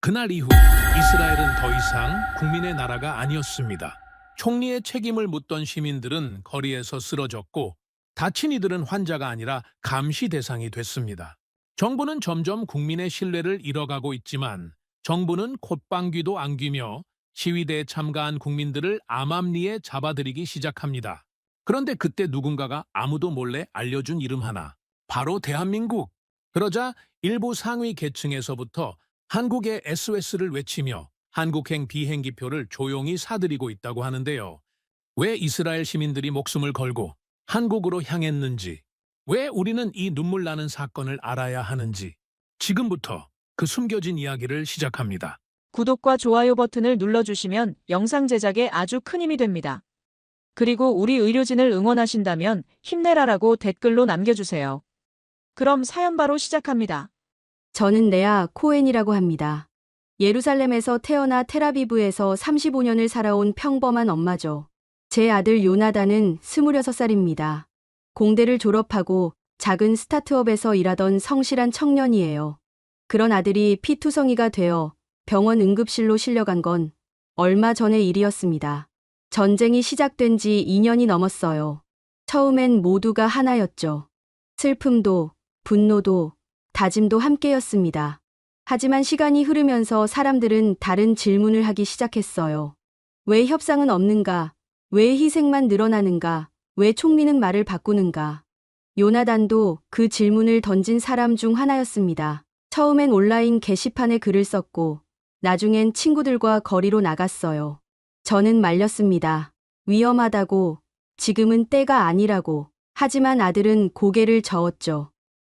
그날 이후 이스라엘은 더 이상 국민의 나라가 아니었습니다. 총리의 책임을 묻던 시민들은 거리에서 쓰러졌고 다친 이들은 환자가 아니라 감시 대상이 됐습니다. 정부는 점점 국민의 신뢰를 잃어가고 있지만 정부는 콧방귀도 안 귀며 시위대에 참가한 국민들을 암암리에 잡아들이기 시작합니다. 그런데 그때 누군가가 아무도 몰래 알려준 이름 하나, 바로 대한민국. 그러자 일부 상위 계층에서부터 한국의 SOS를 외치며 한국행 비행기표를 조용히 사들이고 있다고 하는데요. 왜 이스라엘 시민들이 목숨을 걸고 한국으로 향했는지, 왜 우리는 이 눈물 나는 사건을 알아야 하는지, 지금부터 그 숨겨진 이야기를 시작합니다. 구독과 좋아요 버튼을 눌러주시면 영상 제작에 아주 큰 힘이 됩니다. 그리고 우리 의료진을 응원하신다면 힘내라라고 댓글로 남겨주세요. 그럼 사연 바로 시작합니다. 저는 레아 코엔이라고 합니다. 예루살렘에서 태어나 텔아비브에서 35년을 살아온 평범한 엄마죠. 제 아들 요나단은 26살입니다. 공대를 졸업하고 작은 스타트업에서 일하던 성실한 청년이에요. 그런 아들이 피투성이가 되어 병원 응급실로 실려간 건 얼마 전의 일이었습니다. 전쟁이 시작된 지 2년이 넘었어요. 처음엔 모두가 하나였죠. 슬픔도, 분노도, 다짐도 함께였습니다. 하지만 시간이 흐르면서 사람들은 다른 질문을 하기 시작했어요. 왜 협상은 없는가? 왜 희생만 늘어나는가? 왜 총리는 말을 바꾸는가? 요나단도 그 질문을 던진 사람 중 하나였습니다. 처음엔 온라인 게시판에 글을 썼고, 나중엔 친구들과 거리로 나갔어요. 저는 말렸습니다. 위험하다고, 지금은 때가 아니라고. 하지만 아들은 고개를 저었죠.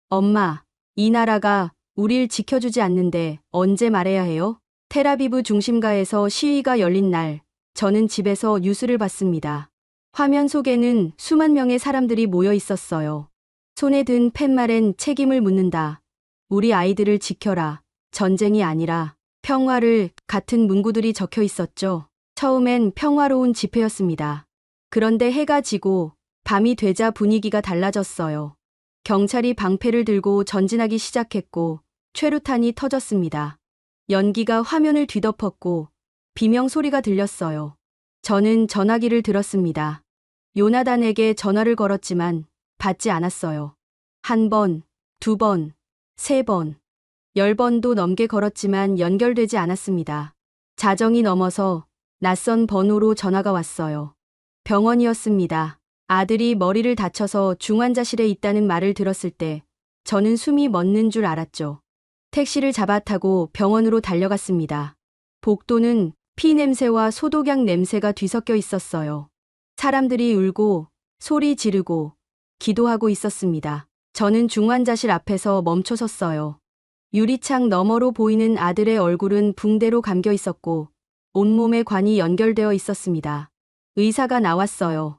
엄마, 이 나라가 우릴 지켜주지 않는데 언제 말해야 해요? 텔아비브 중심가에서 시위가 열린 날, 저는 집에서 뉴스를 봤습니다. 화면 속에는 수만 명의 사람들이 모여 있었어요. 손에 든 팻말엔 책임을 묻는다. 우리 아이들을 지켜라. 전쟁이 아니라 평화를 같은 문구들이 적혀 있었죠. 처음엔 평화로운 집회였습니다. 그런데 해가 지고 밤이 되자 분위기가 달라졌어요. 경찰이 방패를 들고 전진하기 시작했고 최루탄이 터졌습니다. 연기가 화면을 뒤덮었고 비명 소리가 들렸어요. 저는 전화기를 들었습니다. 요나단에게 전화를 걸었지만 받지 않았어요. 한 번, 두 번, 세 번, 10번도 넘게 걸었지만 연결되지 않았습니다. 자정이 넘어서 낯선 번호로 전화가 왔어요. 병원이었습니다. 아들이 머리를 다쳐서 중환자실에 있다는 말을 들었을 때 저는 숨이 멎는 줄 알았죠. 택시를 잡아 타고 병원으로 달려갔습니다. 복도는 피 냄새와 소독약 냄새가 뒤섞여 있었어요. 사람들이 울고 소리 지르고 기도하고 있었습니다. 저는 중환자실 앞에서 멈춰 섰어요. 유리창 너머로 보이는 아들의 얼굴은 붕대로 감겨 있었고 온몸에 관이 연결되어 있었습니다. 의사가 나왔어요.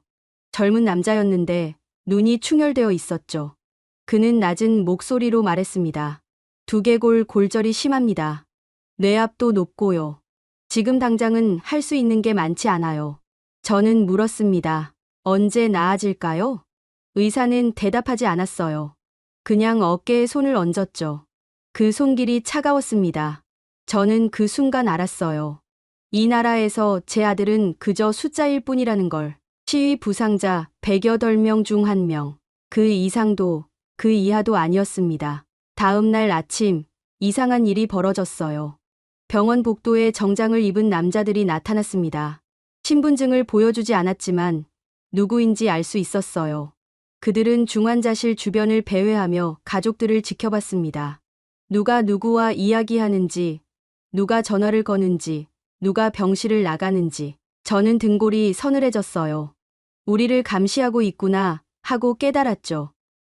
젊은 남자였는데 눈이 충혈되어 있었죠. 그는 낮은 목소리로 말했습니다. 두개골 골절이 심합니다. 뇌압도 높고요. 지금 당장은 할 수 있는 게 많지 않아요. 저는 물었습니다. 언제 나아질까요? 의사는 대답하지 않았어요. 그냥 어깨에 손을 얹었죠. 그 손길이 차가웠습니다. 저는 그 순간 알았어요. 이 나라에서 제 아들은 그저 숫자일 뿐이라는 걸. 시위 부상자 108명 중 1명. 그 이상도 그 이하도 아니었습니다. 다음 날 아침 이상한 일이 벌어졌어요. 병원 복도에 정장을 입은 남자들이 나타났습니다. 신분증을 보여주지 않았지만 누구인지 알 수 있었어요. 그들은 중환자실 주변을 배회하며 가족들을 지켜봤습니다. 누가 누구와 이야기하는지, 누가 전화를 거는지, 누가 병실을 나가는지. 저는 등골이 서늘해졌어요. 우리를 감시하고 있구나 하고 깨달았죠.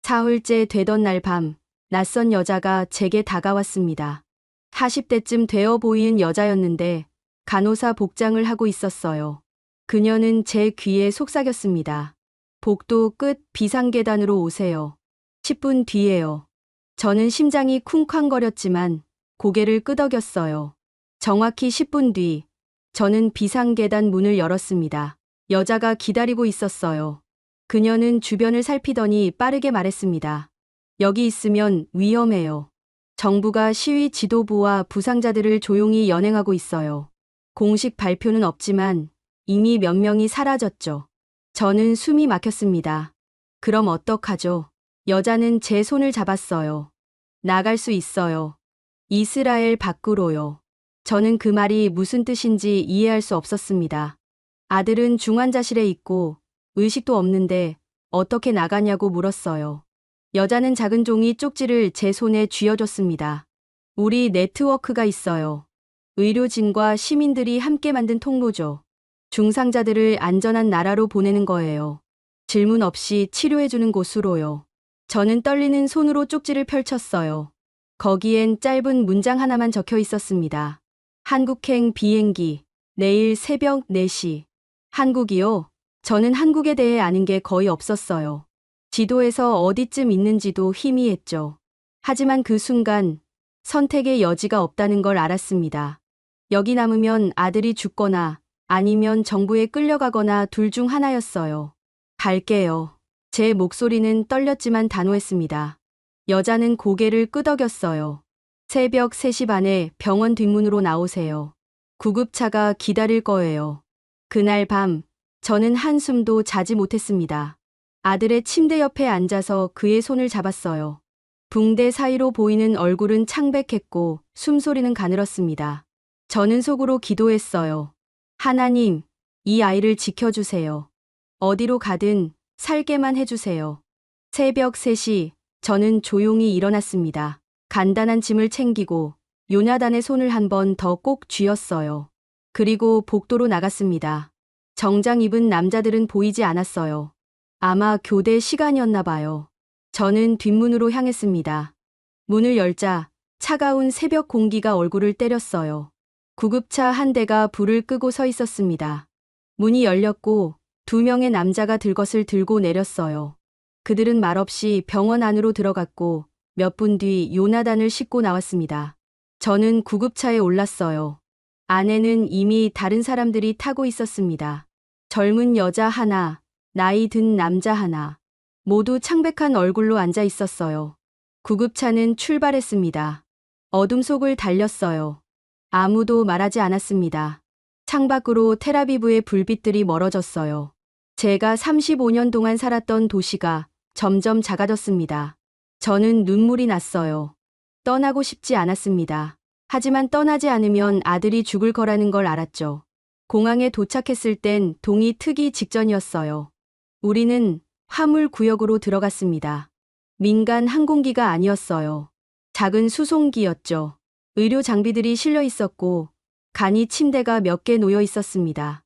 사흘째 되던 날 밤, 낯선 여자가 제게 다가왔습니다. 40대쯤 되어 보이는 여자였는데 간호사 복장을 하고 있었어요. 그녀는 제 귀에 속삭였습니다. 복도 끝 비상계단으로 오세요. 10분 뒤에요. 저는 심장이 쿵쾅거렸지만 고개를 끄덕였어요. 정확히 10분 뒤, 저는 비상계단 문을 열었습니다. 여자가 기다리고 있었어요. 그녀는 주변을 살피더니 빠르게 말했습니다. 여기 있으면 위험해요. 정부가 시위 지도부와 부상자들을 조용히 연행하고 있어요. 공식 발표는 없지만 이미 몇 명이 사라졌죠. 저는 숨이 막혔습니다. 그럼 어떡하죠? 여자는 제 손을 잡았어요. 나갈 수 있어요. 이스라엘 밖으로요. 저는 그 말이 무슨 뜻인지 이해할 수 없었습니다. 아들은 중환자실에 있고 의식도 없는데 어떻게 나가냐고 물었어요. 여자는 작은 종이 쪽지를 제 손에 쥐어줬습니다. 우리 네트워크가 있어요. 의료진과 시민들이 함께 만든 통로죠. 중상자들을 안전한 나라로 보내는 거예요. 질문 없이 치료해주는 곳으로요. 저는 떨리는 손으로 쪽지를 펼쳤어요. 거기엔 짧은 문장 하나만 적혀 있었습니다. 한국행 비행기, 내일 새벽 4시. 한국이요? 저는 한국에 대해 아는 게 거의 없었어요. 지도에서 어디쯤 있는지도 희미했죠. 하지만 그 순간 선택의 여지가 없다는 걸 알았습니다. 여기 남으면 아들이 죽거나 아니면 정부에 끌려가거나 둘 중 하나였어요. 갈게요. 제 목소리는 떨렸지만 단호했습니다. 여자는 고개를 끄덕였어요. 새벽 3시 반에 병원 뒷문으로 나오세요. 구급차가 기다릴 거예요. 그날 밤 저는 한숨도 자지 못했습니다. 아들의 침대 옆에 앉아서 그의 손을 잡았어요. 붕대 사이로 보이는 얼굴은 창백했고 숨소리는 가늘었습니다. 저는 속으로 기도했어요. 하나님, 이 아이를 지켜주세요. 어디로 가든 살게만 해주세요. 새벽 3시 저는 조용히 일어났습니다. 간단한 짐을 챙기고 요나단의 손을 한 번 더 꼭 쥐었어요. 그리고 복도로 나갔습니다. 정장 입은 남자들은 보이지 않았어요. 아마 교대 시간이었나 봐요. 저는 뒷문으로 향했습니다. 문을 열자 차가운 새벽 공기가 얼굴을 때렸어요. 구급차 한 대가 불을 끄고 서 있었습니다. 문이 열렸고 2명의 남자가 들것을 들고 내렸어요. 그들은 말없이 병원 안으로 들어갔고 몇 분 뒤 요나단을 싣고 나왔습니다. 저는 구급차에 올랐어요. 안에는 이미 다른 사람들이 타고 있었습니다. 젊은 여자 하나, 나이 든 남자 하나. 모두 창백한 얼굴로 앉아 있었어요. 구급차는 출발했습니다. 어둠 속을 달렸어요. 아무도 말하지 않았습니다. 창밖으로 텔아비브의 불빛들이 멀어졌어요. 제가 35년 동안 살았던 도시가 점점 작아졌습니다. 저는 눈물이 났어요. 떠나고 싶지 않았습니다. 하지만 떠나지 않으면 아들이 죽을 거라는 걸 알았죠. 공항에 도착했을 땐 동이 트기 직전이었어요. 우리는 화물 구역으로 들어갔습니다. 민간 항공기가 아니었어요. 작은 수송기였죠. 의료 장비들이 실려 있었고 간이 침대가 몇 개 놓여 있었습니다.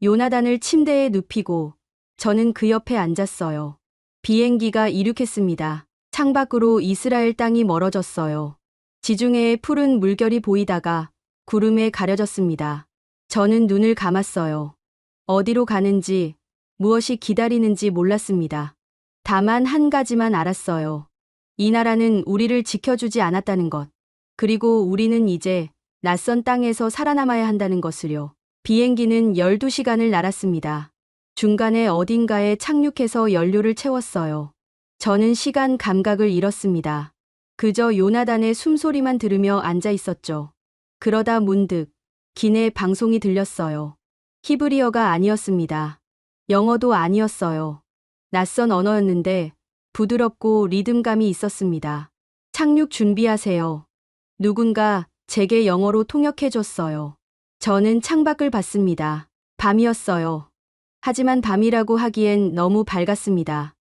요나단을 침대에 눕히고 저는 그 옆에 앉았어요. 비행기가 이륙했습니다. 창밖으로 이스라엘 땅이 멀어졌어요. 지중해의 푸른 물결이 보이다가 구름에 가려졌습니다. 저는 눈을 감았어요. 어디로 가는지, 무엇이 기다리는지 몰랐습니다. 다만 한 가지만 알았어요. 이 나라는 우리를 지켜주지 않았다는 것. 그리고 우리는 이제 낯선 땅에서 살아남아야 한다는 것을요. 비행기는 12시간을 날았습니다. 중간에 어딘가에 착륙해서 연료를 채웠어요. 저는 시간 감각을 잃었습니다. 그저 요나단의 숨소리만 들으며 앉아 있었죠. 그러다 문득 기내 방송이 들렸어요. 히브리어가 아니었습니다. 영어도 아니었어요. 낯선 언어였는데 부드럽고 리듬감이 있었습니다. 착륙 준비하세요. 누군가 제게 영어로 통역해줬어요. 저는 창밖을 봤습니다. 밤이었어요. 하지만 밤이라고 하기엔 너무 밝았습니다.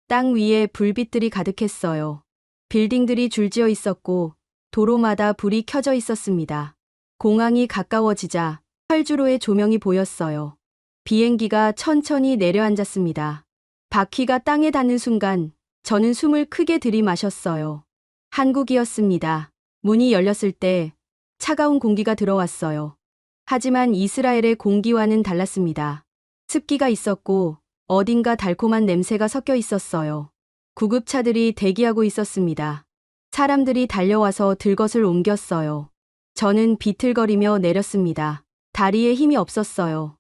땅 위에 불빛들이 가득했어요. 빌딩들이 줄지어 있었고 도로마다 불이 켜져 있었습니다. 공항이 가까워지자 활주로의 조명이 보였어요. 비행기가 천천히 내려앉았습니다. 바퀴가 땅에 닿는 순간 저는 숨을 크게 들이마셨어요. 한국이었습니다. 문이 열렸을 때 차가운 공기가 들어왔어요. 하지만 이스라엘의 공기와는 달랐습니다. 습기가 있었고 어딘가 달콤한 냄새가 섞여 있었어요. 구급차들이 대기하고 있었습니다. 사람들이 달려와서 들것을 옮겼어요. 저는 비틀거리며 내렸습니다. 다리에 힘이 없었어요.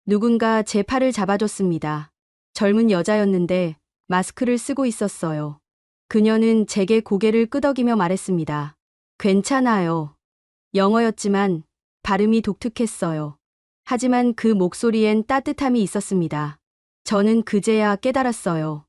누군가 제 팔을 잡아줬습니다. 젊은 여자였는데 마스크를 쓰고 있었어요. 그녀는 제게 고개를 끄덕이며 말했습니다. 괜찮아요. 영어였지만 발음이 독특했어요. 하지만 그 목소리엔 따뜻함이 있었습니다. 저는 그제야 깨달았어요.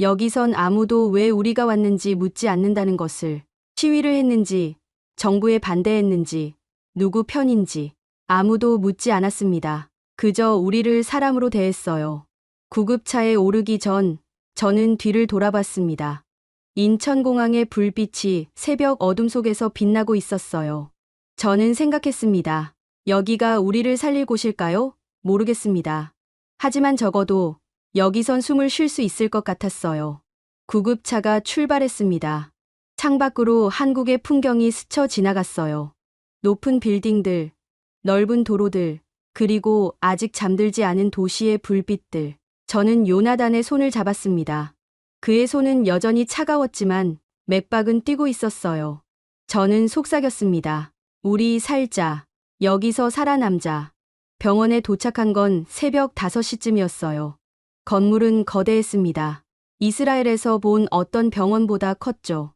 여기선 아무도 왜 우리가 왔는지 묻지 않는다는 것을. 시위를 했는지, 정부에 반대했는지, 누구 편인지 아무도 묻지 않았습니다. 그저 우리를 사람으로 대했어요. 구급차에 오르기 전 저는 뒤를 돌아봤습니다. 인천공항의 불빛이 새벽 어둠 속에서 빛나고 있었어요. 저는 생각했습니다. 여기가 우리를 살릴 곳일까요? 모르겠습니다. 하지만 적어도 여기선 숨을 쉴 수 있을 것 같았어요. 구급차가 출발했습니다. 창밖으로 한국의 풍경이 스쳐 지나갔어요. 높은 빌딩들, 넓은 도로들, 그리고 아직 잠들지 않은 도시의 불빛들. 저는 요나단의 손을 잡았습니다. 그의 손은 여전히 차가웠지만 맥박은 뛰고 있었어요. 저는 속삭였습니다. 우리 살자. 여기서 살아남자. 병원에 도착한 건 새벽 5시쯤이었어요. 건물은 거대했습니다. 이스라엘에서 본 어떤 병원보다 컸죠.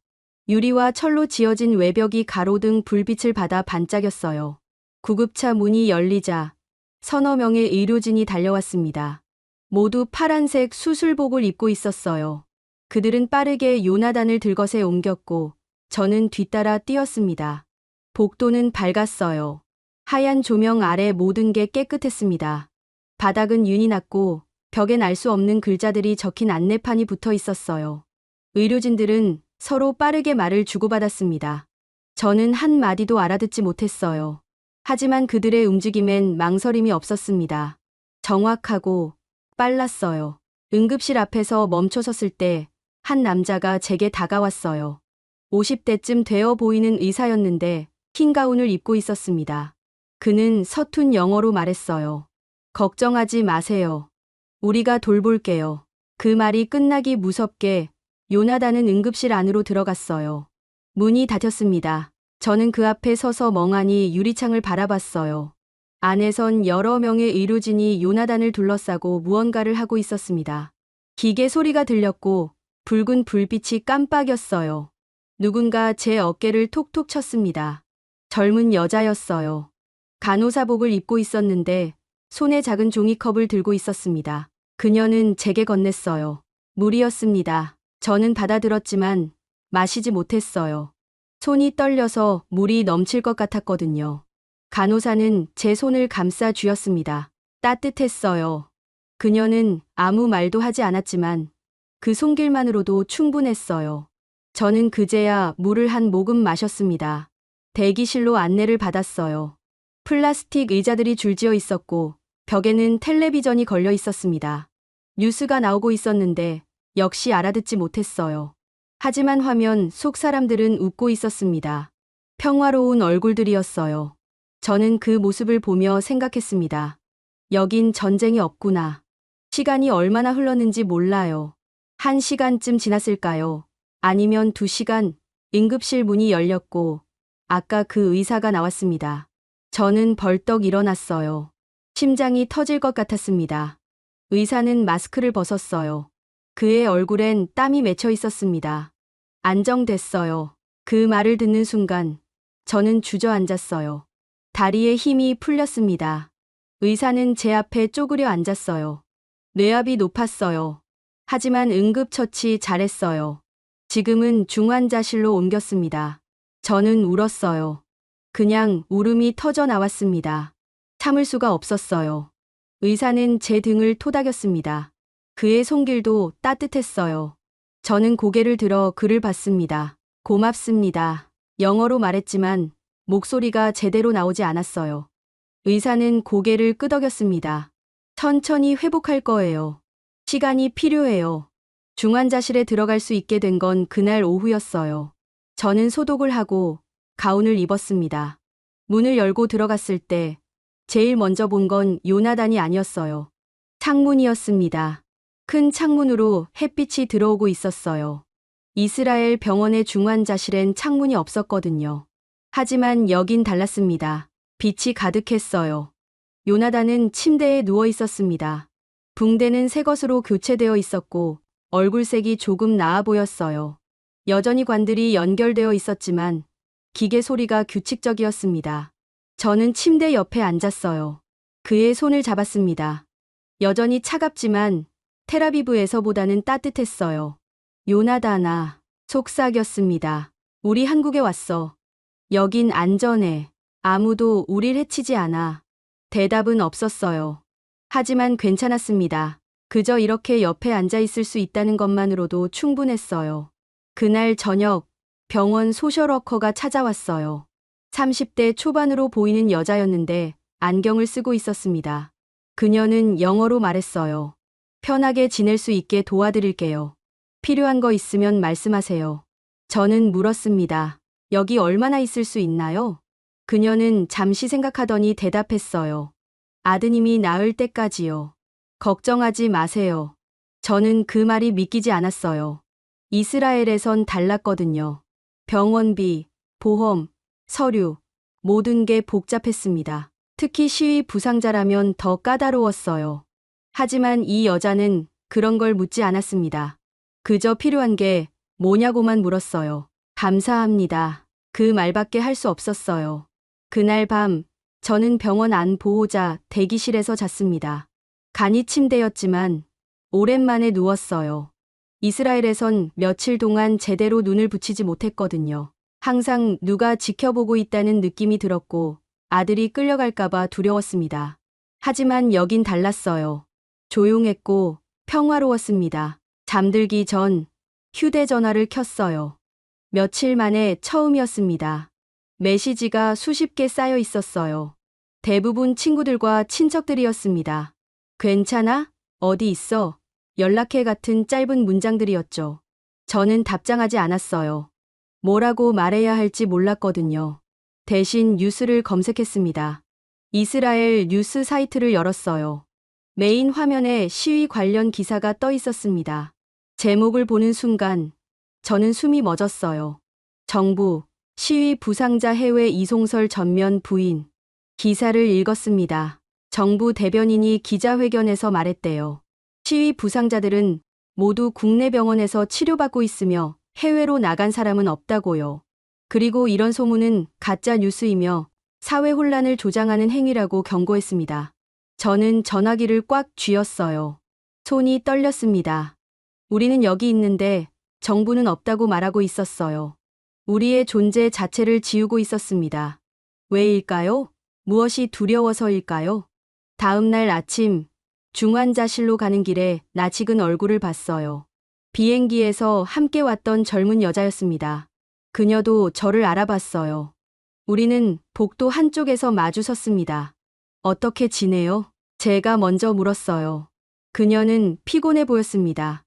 유리와 철로 지어진 외벽이 가로등 불빛을 받아 반짝였어요. 구급차 문이 열리자 서너 명의 의료진이 달려왔습니다. 모두 파란색 수술복을 입고 있었어요. 그들은 빠르게 요나단을 들것에 옮겼고 저는 뒤따라 뛰었습니다. 복도는 밝았어요. 하얀 조명 아래 모든 게 깨끗했습니다. 바닥은 윤이 났고 벽엔 알 수 없는 글자들이 적힌 안내판이 붙어 있었어요. 의료진들은 서로 빠르게 말을 주고받았습니다. 저는 한 마디도 알아듣지 못했어요. 하지만 그들의 움직임엔 망설임이 없었습니다. 정확하고 빨랐어요. 응급실 앞에서 멈춰 섰을 때 한 남자가 제게 다가왔어요. 50대쯤 되어 보이는 의사였는데 흰 가운을 입고 있었습니다. 그는 서툰 영어로 말했어요. 걱정하지 마세요. 우리가 돌볼게요. 그 말이 끝나기 무섭게 요나단은 응급실 안으로 들어갔어요. 문이 닫혔습니다. 저는 그 앞에 서서 멍하니 유리창을 바라봤어요. 안에선 여러 명의 의료진이 요나단을 둘러싸고 무언가를 하고 있었습니다. 기계 소리가 들렸고 붉은 불빛이 깜빡였어요. 누군가 제 어깨를 톡톡 쳤습니다. 젊은 여자였어요. 간호사복을 입고 있었는데 손에 작은 종이컵을 들고 있었습니다. 그녀는 제게 건넸어요. 물이었습니다. 저는 받아들었지만 마시지 못했어요. 손이 떨려서 물이 넘칠 것 같았거든요. 간호사는 제 손을 감싸 쥐었습니다. 따뜻했어요. 그녀는 아무 말도 하지 않았지만 그 손길만으로도 충분했어요. 저는 그제야 물을 한 모금 마셨습니다. 대기실로 안내를 받았어요. 플라스틱 의자들이 줄지어 있었고 벽에는 텔레비전이 걸려 있었습니다. 뉴스가 나오고 있었는데 역시 알아듣지 못했어요. 하지만 화면 속 사람들은 웃고 있었습니다. 평화로운 얼굴들이었어요. 저는 그 모습을 보며 생각했습니다. 여긴 전쟁이 없구나. 시간이 얼마나 흘렀는지 몰라요. 1시간쯤 지났을까요? 아니면 2시간? 응급실 문이 열렸고 아까 그 의사가 나왔습니다. 저는 벌떡 일어났어요. 심장이 터질 것 같았습니다. 의사는 마스크를 벗었어요. 그의 얼굴엔 땀이 맺혀 있었습니다. 안정됐어요. 그 말을 듣는 순간 저는 주저앉았어요. 다리에 힘이 풀렸습니다. 의사는 제 앞에 쪼그려 앉았어요. 뇌압이 높았어요. 하지만 응급처치 잘했어요. 지금은 중환자실로 옮겼습니다. 저는 울었어요. 그냥 울음이 터져 나왔습니다. 참을 수가 없었어요. 의사는 제 등을 토닥였습니다. 그의 손길도 따뜻했어요. 저는 고개를 들어 그를 봤습니다. 고맙습니다. 영어로 말했지만 목소리가 제대로 나오지 않았어요. 의사는 고개를 끄덕였습니다. 천천히 회복할 거예요. 시간이 필요해요. 중환자실에 들어갈 수 있게 된 건 그날 오후였어요. 저는 소독을 하고 가운을 입었습니다. 문을 열고 들어갔을 때 제일 먼저 본 건 요나단이 아니었어요. 창문이었습니다. 큰 창문으로 햇빛이 들어오고 있었어요. 이스라엘 병원의 중환자실엔 창문이 없었거든요. 하지만 여긴 달랐습니다. 빛이 가득했어요. 요나단은 침대에 누워 있었습니다. 붕대는 새 것으로 교체되어 있었고 얼굴색이 조금 나아 보였어요. 여전히 관들이 연결되어 있었지만 기계 소리가 규칙적이었습니다. 저는 침대 옆에 앉았어요. 그의 손을 잡았습니다. 여전히 차갑지만 텔아비브에서보다는 따뜻했어요. 요나단아, 속삭였습니다. 우리 한국에 왔어. 여긴 안전해. 아무도 우릴 해치지 않아. 대답은 없었어요. 하지만 괜찮았습니다. 그저 이렇게 옆에 앉아 있을 수 있다는 것만으로도 충분했어요. 그날 저녁 병원 소셜워커가 찾아왔어요. 30대 초반으로 보이는 여자였는데 안경을 쓰고 있었습니다. 그녀는 영어로 말했어요. 편하게 지낼 수 있게 도와드릴게요. 필요한 거 있으면 말씀하세요. 저는 물었습니다. 여기 얼마나 있을 수 있나요? 그녀는 잠시 생각하더니 대답했어요. 아드님이 나을 때까지요. 걱정하지 마세요. 저는 그 말이 믿기지 않았어요. 이스라엘에선 달랐거든요. 병원비, 보험, 서류, 모든 게 복잡했습니다. 특히 시위 부상자라면 더 까다로웠어요. 하지만 이 여자는 그런 걸 묻지 않았습니다. 그저 필요한 게 뭐냐고만 물었어요. 감사합니다. 그 말밖에 할 수 없었어요. 그날 밤 저는 병원 안 보호자 대기실에서 잤습니다. 간이 침대였지만 오랜만에 누웠어요. 이스라엘에선 며칠 동안 제대로 눈을 붙이지 못했거든요. 항상 누가 지켜보고 있다는 느낌이 들었고 아들이 끌려갈까봐 두려웠습니다. 하지만 여긴 달랐어요. 조용했고 평화로웠습니다. 잠들기 전 휴대전화를 켰어요. 며칠 만에 처음이었습니다. 메시지가 수십 개 쌓여 있었어요. 대부분 친구들과 친척들이었습니다. 괜찮아? 어디 있어? 연락해 같은 짧은 문장들이었죠. 저는 답장하지 않았어요. 뭐라고 말해야 할지 몰랐거든요. 대신 뉴스를 검색했습니다. 이스라엘 뉴스 사이트를 열었어요. 메인 화면에 시위 관련 기사가 떠 있었습니다. 제목을 보는 순간 저는 숨이 멎었어요. 정부, 시위 부상자 해외 이송설 전면 부인. 기사를 읽었습니다. 정부 대변인이 기자회견에서 말했대요. 시위 부상자들은 모두 국내 병원에서 치료받고 있으며 해외로 나간 사람은 없다고요. 그리고 이런 소문은 가짜 뉴스이며 사회 혼란을 조장하는 행위라고 경고했습니다. 저는 전화기를 꽉 쥐었어요. 손이 떨렸습니다. 우리는 여기 있는데 정부는 없다고 말하고 있었어요. 우리의 존재 자체를 지우고 있었습니다. 왜일까요? 무엇이 두려워서일까요? 다음 날 아침 중환자실로 가는 길에 낯익은 얼굴을 봤어요. 비행기에서 함께 왔던 젊은 여자였습니다. 그녀도 저를 알아봤어요. 우리는 복도 한쪽에서 마주 섰습니다. 어떻게 지내요? 제가 먼저 물었어요. 그녀는 피곤해 보였습니다.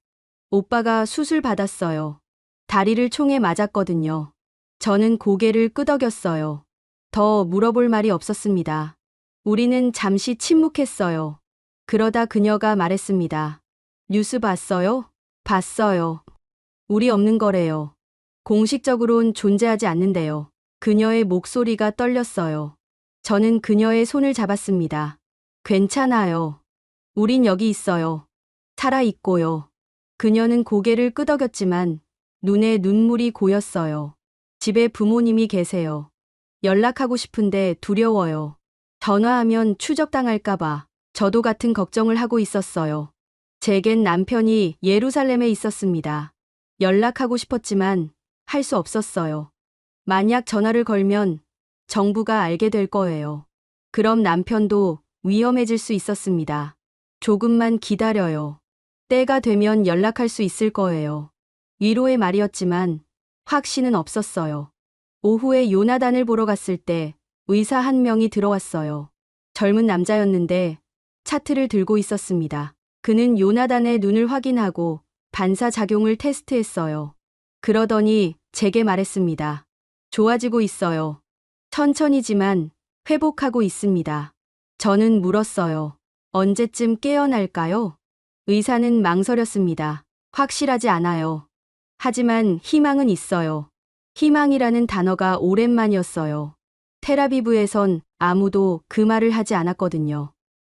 오빠가 수술 받았어요. 다리를 총에 맞았거든요. 저는 고개를 끄덕였어요. 더 물어볼 말이 없었습니다. 우리는 잠시 침묵했어요. 그러다 그녀가 말했습니다. 뉴스 봤어요? 봤어요. 우리 없는 거래요. 공식적으론 존재하지 않는데요. 그녀의 목소리가 떨렸어요. 저는 그녀의 손을 잡았습니다. 괜찮아요. 우린 여기 있어요. 살아있고요. 그녀는 고개를 끄덕였지만 눈에 눈물이 고였어요. 집에 부모님이 계세요. 연락하고 싶은데 두려워요. 전화하면 추적당할까봐 저도 같은 걱정을 하고 있었어요. 제겐 남편이 예루살렘에 있었습니다. 연락하고 싶었지만 할 수 없었어요. 만약 전화를 걸면 정부가 알게 될 거예요. 그럼 남편도 위험해질 수 있었습니다. 조금만 기다려요. 때가 되면 연락할 수 있을 거예요. 위로의 말이었지만 확신은 없었어요. 오후에 요나단을 보러 갔을 때 의사 한 명이 들어왔어요. 젊은 남자였는데 차트를 들고 있었습니다. 그는 요나단의 눈을 확인하고 반사작용을 테스트했어요. 그러더니 제게 말했습니다. 좋아지고 있어요. 천천히지만 회복하고 있습니다. 저는 물었어요. 언제쯤 깨어날까요? 의사는 망설였습니다. 확실하지 않아요. 하지만 희망은 있어요. 희망이라는 단어가 오랜만이었어요. 텔아비브에선 아무도 그 말을 하지 않았거든요.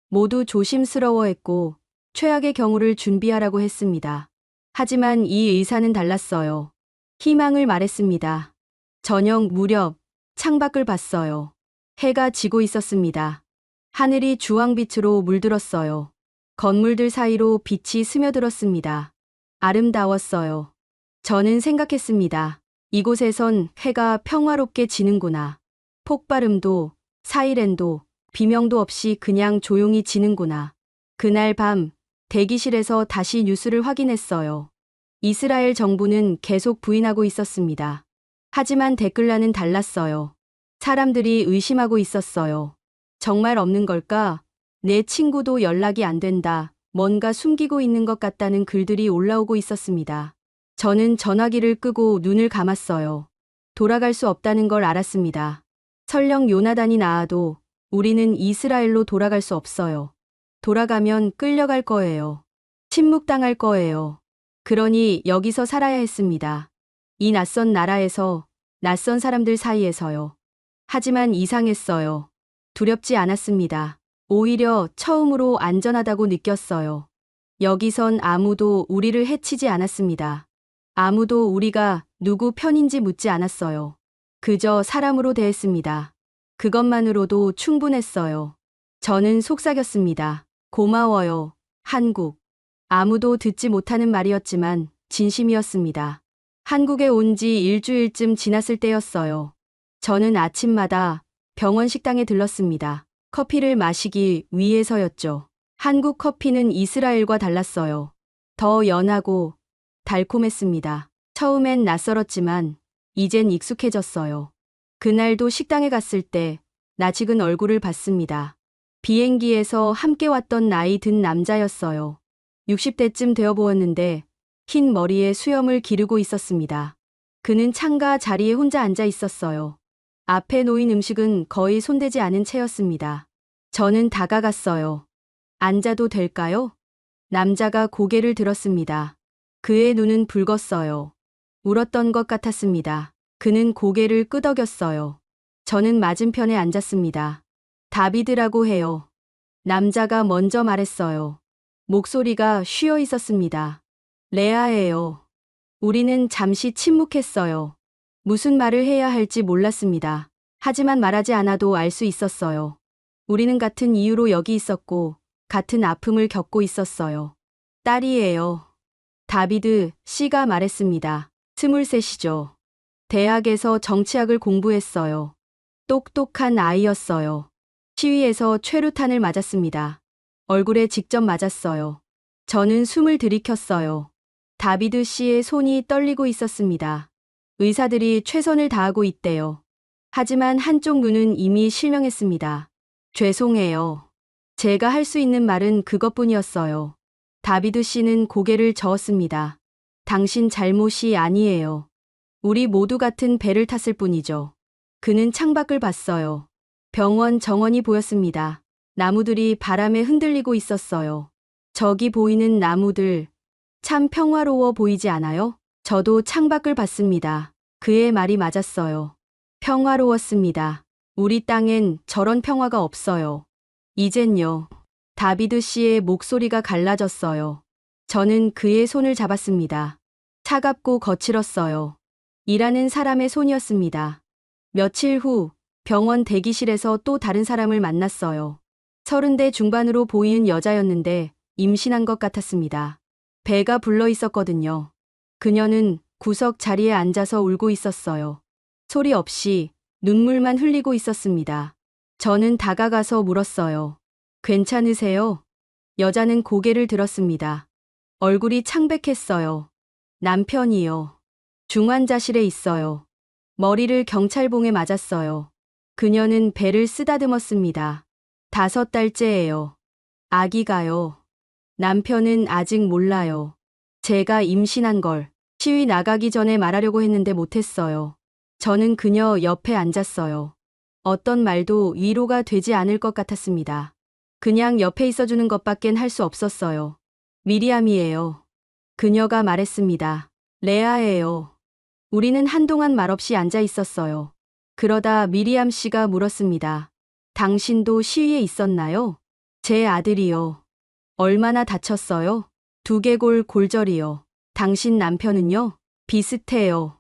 모두 조심스러워했고 최악의 경우를 준비하라고 했습니다. 하지만 이 의사는 달랐어요. 희망을 말했습니다. 저녁 무렵 창밖을 봤어요. 해가 지고 있었습니다. 하늘이 주황빛으로 물들었어요. 건물들 사이로 빛이 스며들었습니다. 아름다웠어요. 저는 생각했습니다. 이곳에선 해가 평화롭게 지는구나. 폭발음도, 사이렌도, 비명도 없이 그냥 조용히 지는구나. 그날 밤, 대기실에서 다시 뉴스를 확인했어요. 이스라엘 정부는 계속 부인하고 있었습니다. 하지만 댓글란은 달랐어요. 사람들이 의심하고 있었어요. 정말 없는 걸까? 내 친구도 연락이 안 된다. 뭔가 숨기고 있는 것 같다는 글들이 올라오고 있었습니다. 저는 전화기를 끄고 눈을 감았어요. 돌아갈 수 없다는 걸 알았습니다. 설령 요나단이 나아도 우리는 이스라엘로 돌아갈 수 없어요. 돌아가면 끌려갈 거예요. 침묵당할 거예요. 그러니 여기서 살아야 했습니다. 이 낯선 나라에서, 낯선 사람들 사이에서요. 하지만 이상했어요. 두렵지 않았습니다. 오히려 처음으로 안전하다고 느꼈어요. 여기선 아무도 우리를 해치지 않았습니다. 아무도 우리가 누구 편인지 묻지 않았어요. 그저 사람으로 대했습니다. 그것만으로도 충분했어요. 저는 속삭였습니다. 고마워요, 한국. 아무도 듣지 못하는 말이었지만 진심이었습니다. 한국에 온 지 일주일쯤 지났을 때였어요. 저는 아침마다 병원 식당에 들렀습니다. 커피를 마시기 위해서였죠. 한국 커피는 이스라엘과 달랐어요. 더 연하고 달콤했습니다. 처음엔 낯설었지만 이젠 익숙해졌어요. 그날도 식당에 갔을 때 낯익은 얼굴을 봤습니다. 비행기에서 함께 왔던 나이 든 남자였어요. 60대쯤 되어 보였는데 흰 머리에 수염을 기르고 있었습니다. 그는 창가 자리에 혼자 앉아 있었어요. 앞에 놓인 음식은 거의 손대지 않은 채였습니다. 저는 다가갔어요. 앉아도 될까요? 남자가 고개를 들었습니다. 그의 눈은 붉었어요. 울었던 것 같았습니다. 그는 고개를 끄덕였어요. 저는 맞은편에 앉았습니다. 다비드라고 해요. 남자가 먼저 말했어요. 목소리가 쉬어 있었습니다. 레아예요. 우리는 잠시 침묵했어요. 무슨 말을 해야 할지 몰랐습니다. 하지만 말하지 않아도 알 수 있었어요. 우리는 같은 이유로 여기 있었고 같은 아픔을 겪고 있었어요. 딸이에요. 다비드 씨가 말했습니다. 23이죠. 대학에서 정치학을 공부했어요. 똑똑한 아이였어요. 시위에서 최루탄을 맞았습니다. 얼굴에 직접 맞았어요. 저는 숨을 들이켰어요. 다비드 씨의 손이 떨리고 있었습니다. 의사들이 최선을 다하고 있대요. 하지만 한쪽 눈은 이미 실명했습니다. 죄송해요. 제가 할 수 있는 말은 그것뿐이었어요. 다비드 씨는 고개를 저었습니다. 당신 잘못이 아니에요. 우리 모두 같은 배를 탔을 뿐이죠. 그는 창밖을 봤어요. 병원 정원이 보였습니다. 나무들이 바람에 흔들리고 있었어요. 저기 보이는 나무들, 참 평화로워 보이지 않아요? 저도 창밖을 봤습니다. 그의 말이 맞았어요. 평화로웠습니다. 우리 땅엔 저런 평화가 없어요. 이젠요. 다비드 씨의 목소리가 갈라졌어요. 저는 그의 손을 잡았습니다. 차갑고 거칠었어요. 일하는 사람의 손이었습니다. 며칠 후 병원 대기실에서 또 다른 사람을 만났어요. 30대 중반으로 보이는 여자였는데 임신한 것 같았습니다. 배가 불러 있었거든요. 그녀는 구석 자리에 앉아서 울고 있었어요. 소리 없이 눈물만 흘리고 있었습니다. 저는 다가가서 물었어요. 괜찮으세요? 여자는 고개를 들었습니다. 얼굴이 창백했어요. 남편이요. 중환자실에 있어요. 머리를 경찰봉에 맞았어요. 그녀는 배를 쓰다듬었습니다. 5달째예요. 아기가요. 남편은 아직 몰라요. 제가 임신한 걸 시위 나가기 전에 말하려고 했는데 못했어요. 저는 그녀 옆에 앉았어요. 어떤 말도 위로가 되지 않을 것 같았습니다. 그냥 옆에 있어주는 것밖엔 할 수 없었어요. 미리암이에요. 그녀가 말했습니다. 레아예요. 우리는 한동안 말없이 앉아 있었어요. 그러다 미리암 씨가 물었습니다. 당신도 시위에 있었나요? 제 아들이요. 얼마나 다쳤어요? 두개골 골절이요. 당신 남편은요? 비슷해요.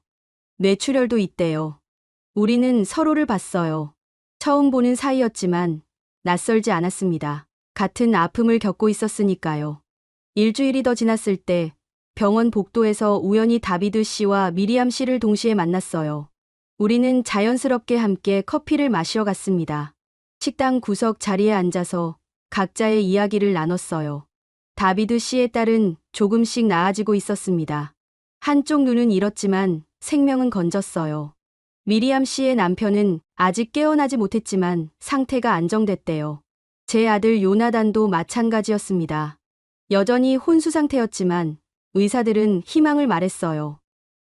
뇌출혈도 있대요. 우리는 서로를 봤어요. 처음 보는 사이였지만 낯설지 않았습니다. 같은 아픔을 겪고 있었으니까요. 일주일이 더 지났을 때 병원 복도에서 우연히 다비드 씨와 미리암 씨를 동시에 만났어요. 우리는 자연스럽게 함께 커피를 마시러 갔습니다. 식당 구석 자리에 앉아서 각자의 이야기를 나눴어요. 다비드 씨의 딸은 조금씩 나아지고 있었습니다. 한쪽 눈은 잃었지만 생명은 건졌어요. 미리암 씨의 남편은 아직 깨어나지 못했지만 상태가 안정됐대요. 제 아들 요나단도 마찬가지였습니다. 여전히 혼수 상태였지만 의사들은 희망을 말했어요.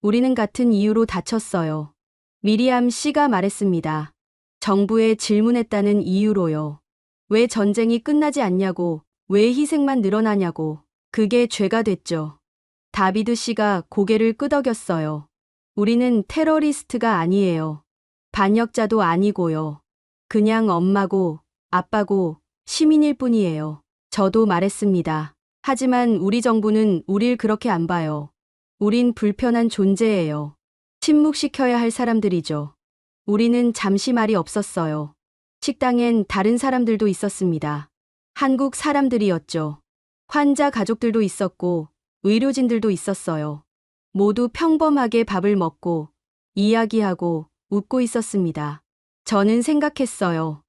우리는 같은 이유로 다쳤어요. 미리암 씨가 말했습니다. 정부에 질문했다는 이유로요. 왜 전쟁이 끝나지 않냐고, 왜 희생만 늘어나냐고. 그게 죄가 됐죠. 다비드 씨가 고개를 끄덕였어요. 우리는 테러리스트가 아니에요. 반역자도 아니고요. 그냥 엄마고 아빠고 시민일 뿐이에요. 저도 말했습니다. 하지만 우리 정부는 우릴 그렇게 안 봐요. 우린 불편한 존재예요. 침묵시켜야 할 사람들이죠. 우리는 잠시 말이 없었어요. 식당엔 다른 사람들도 있었습니다. 한국 사람들이었죠. 환자 가족들도 있었고 의료진들도 있었어요. 모두 평범하게 밥을 먹고 이야기하고 웃고 있었습니다. 저는 생각했어요.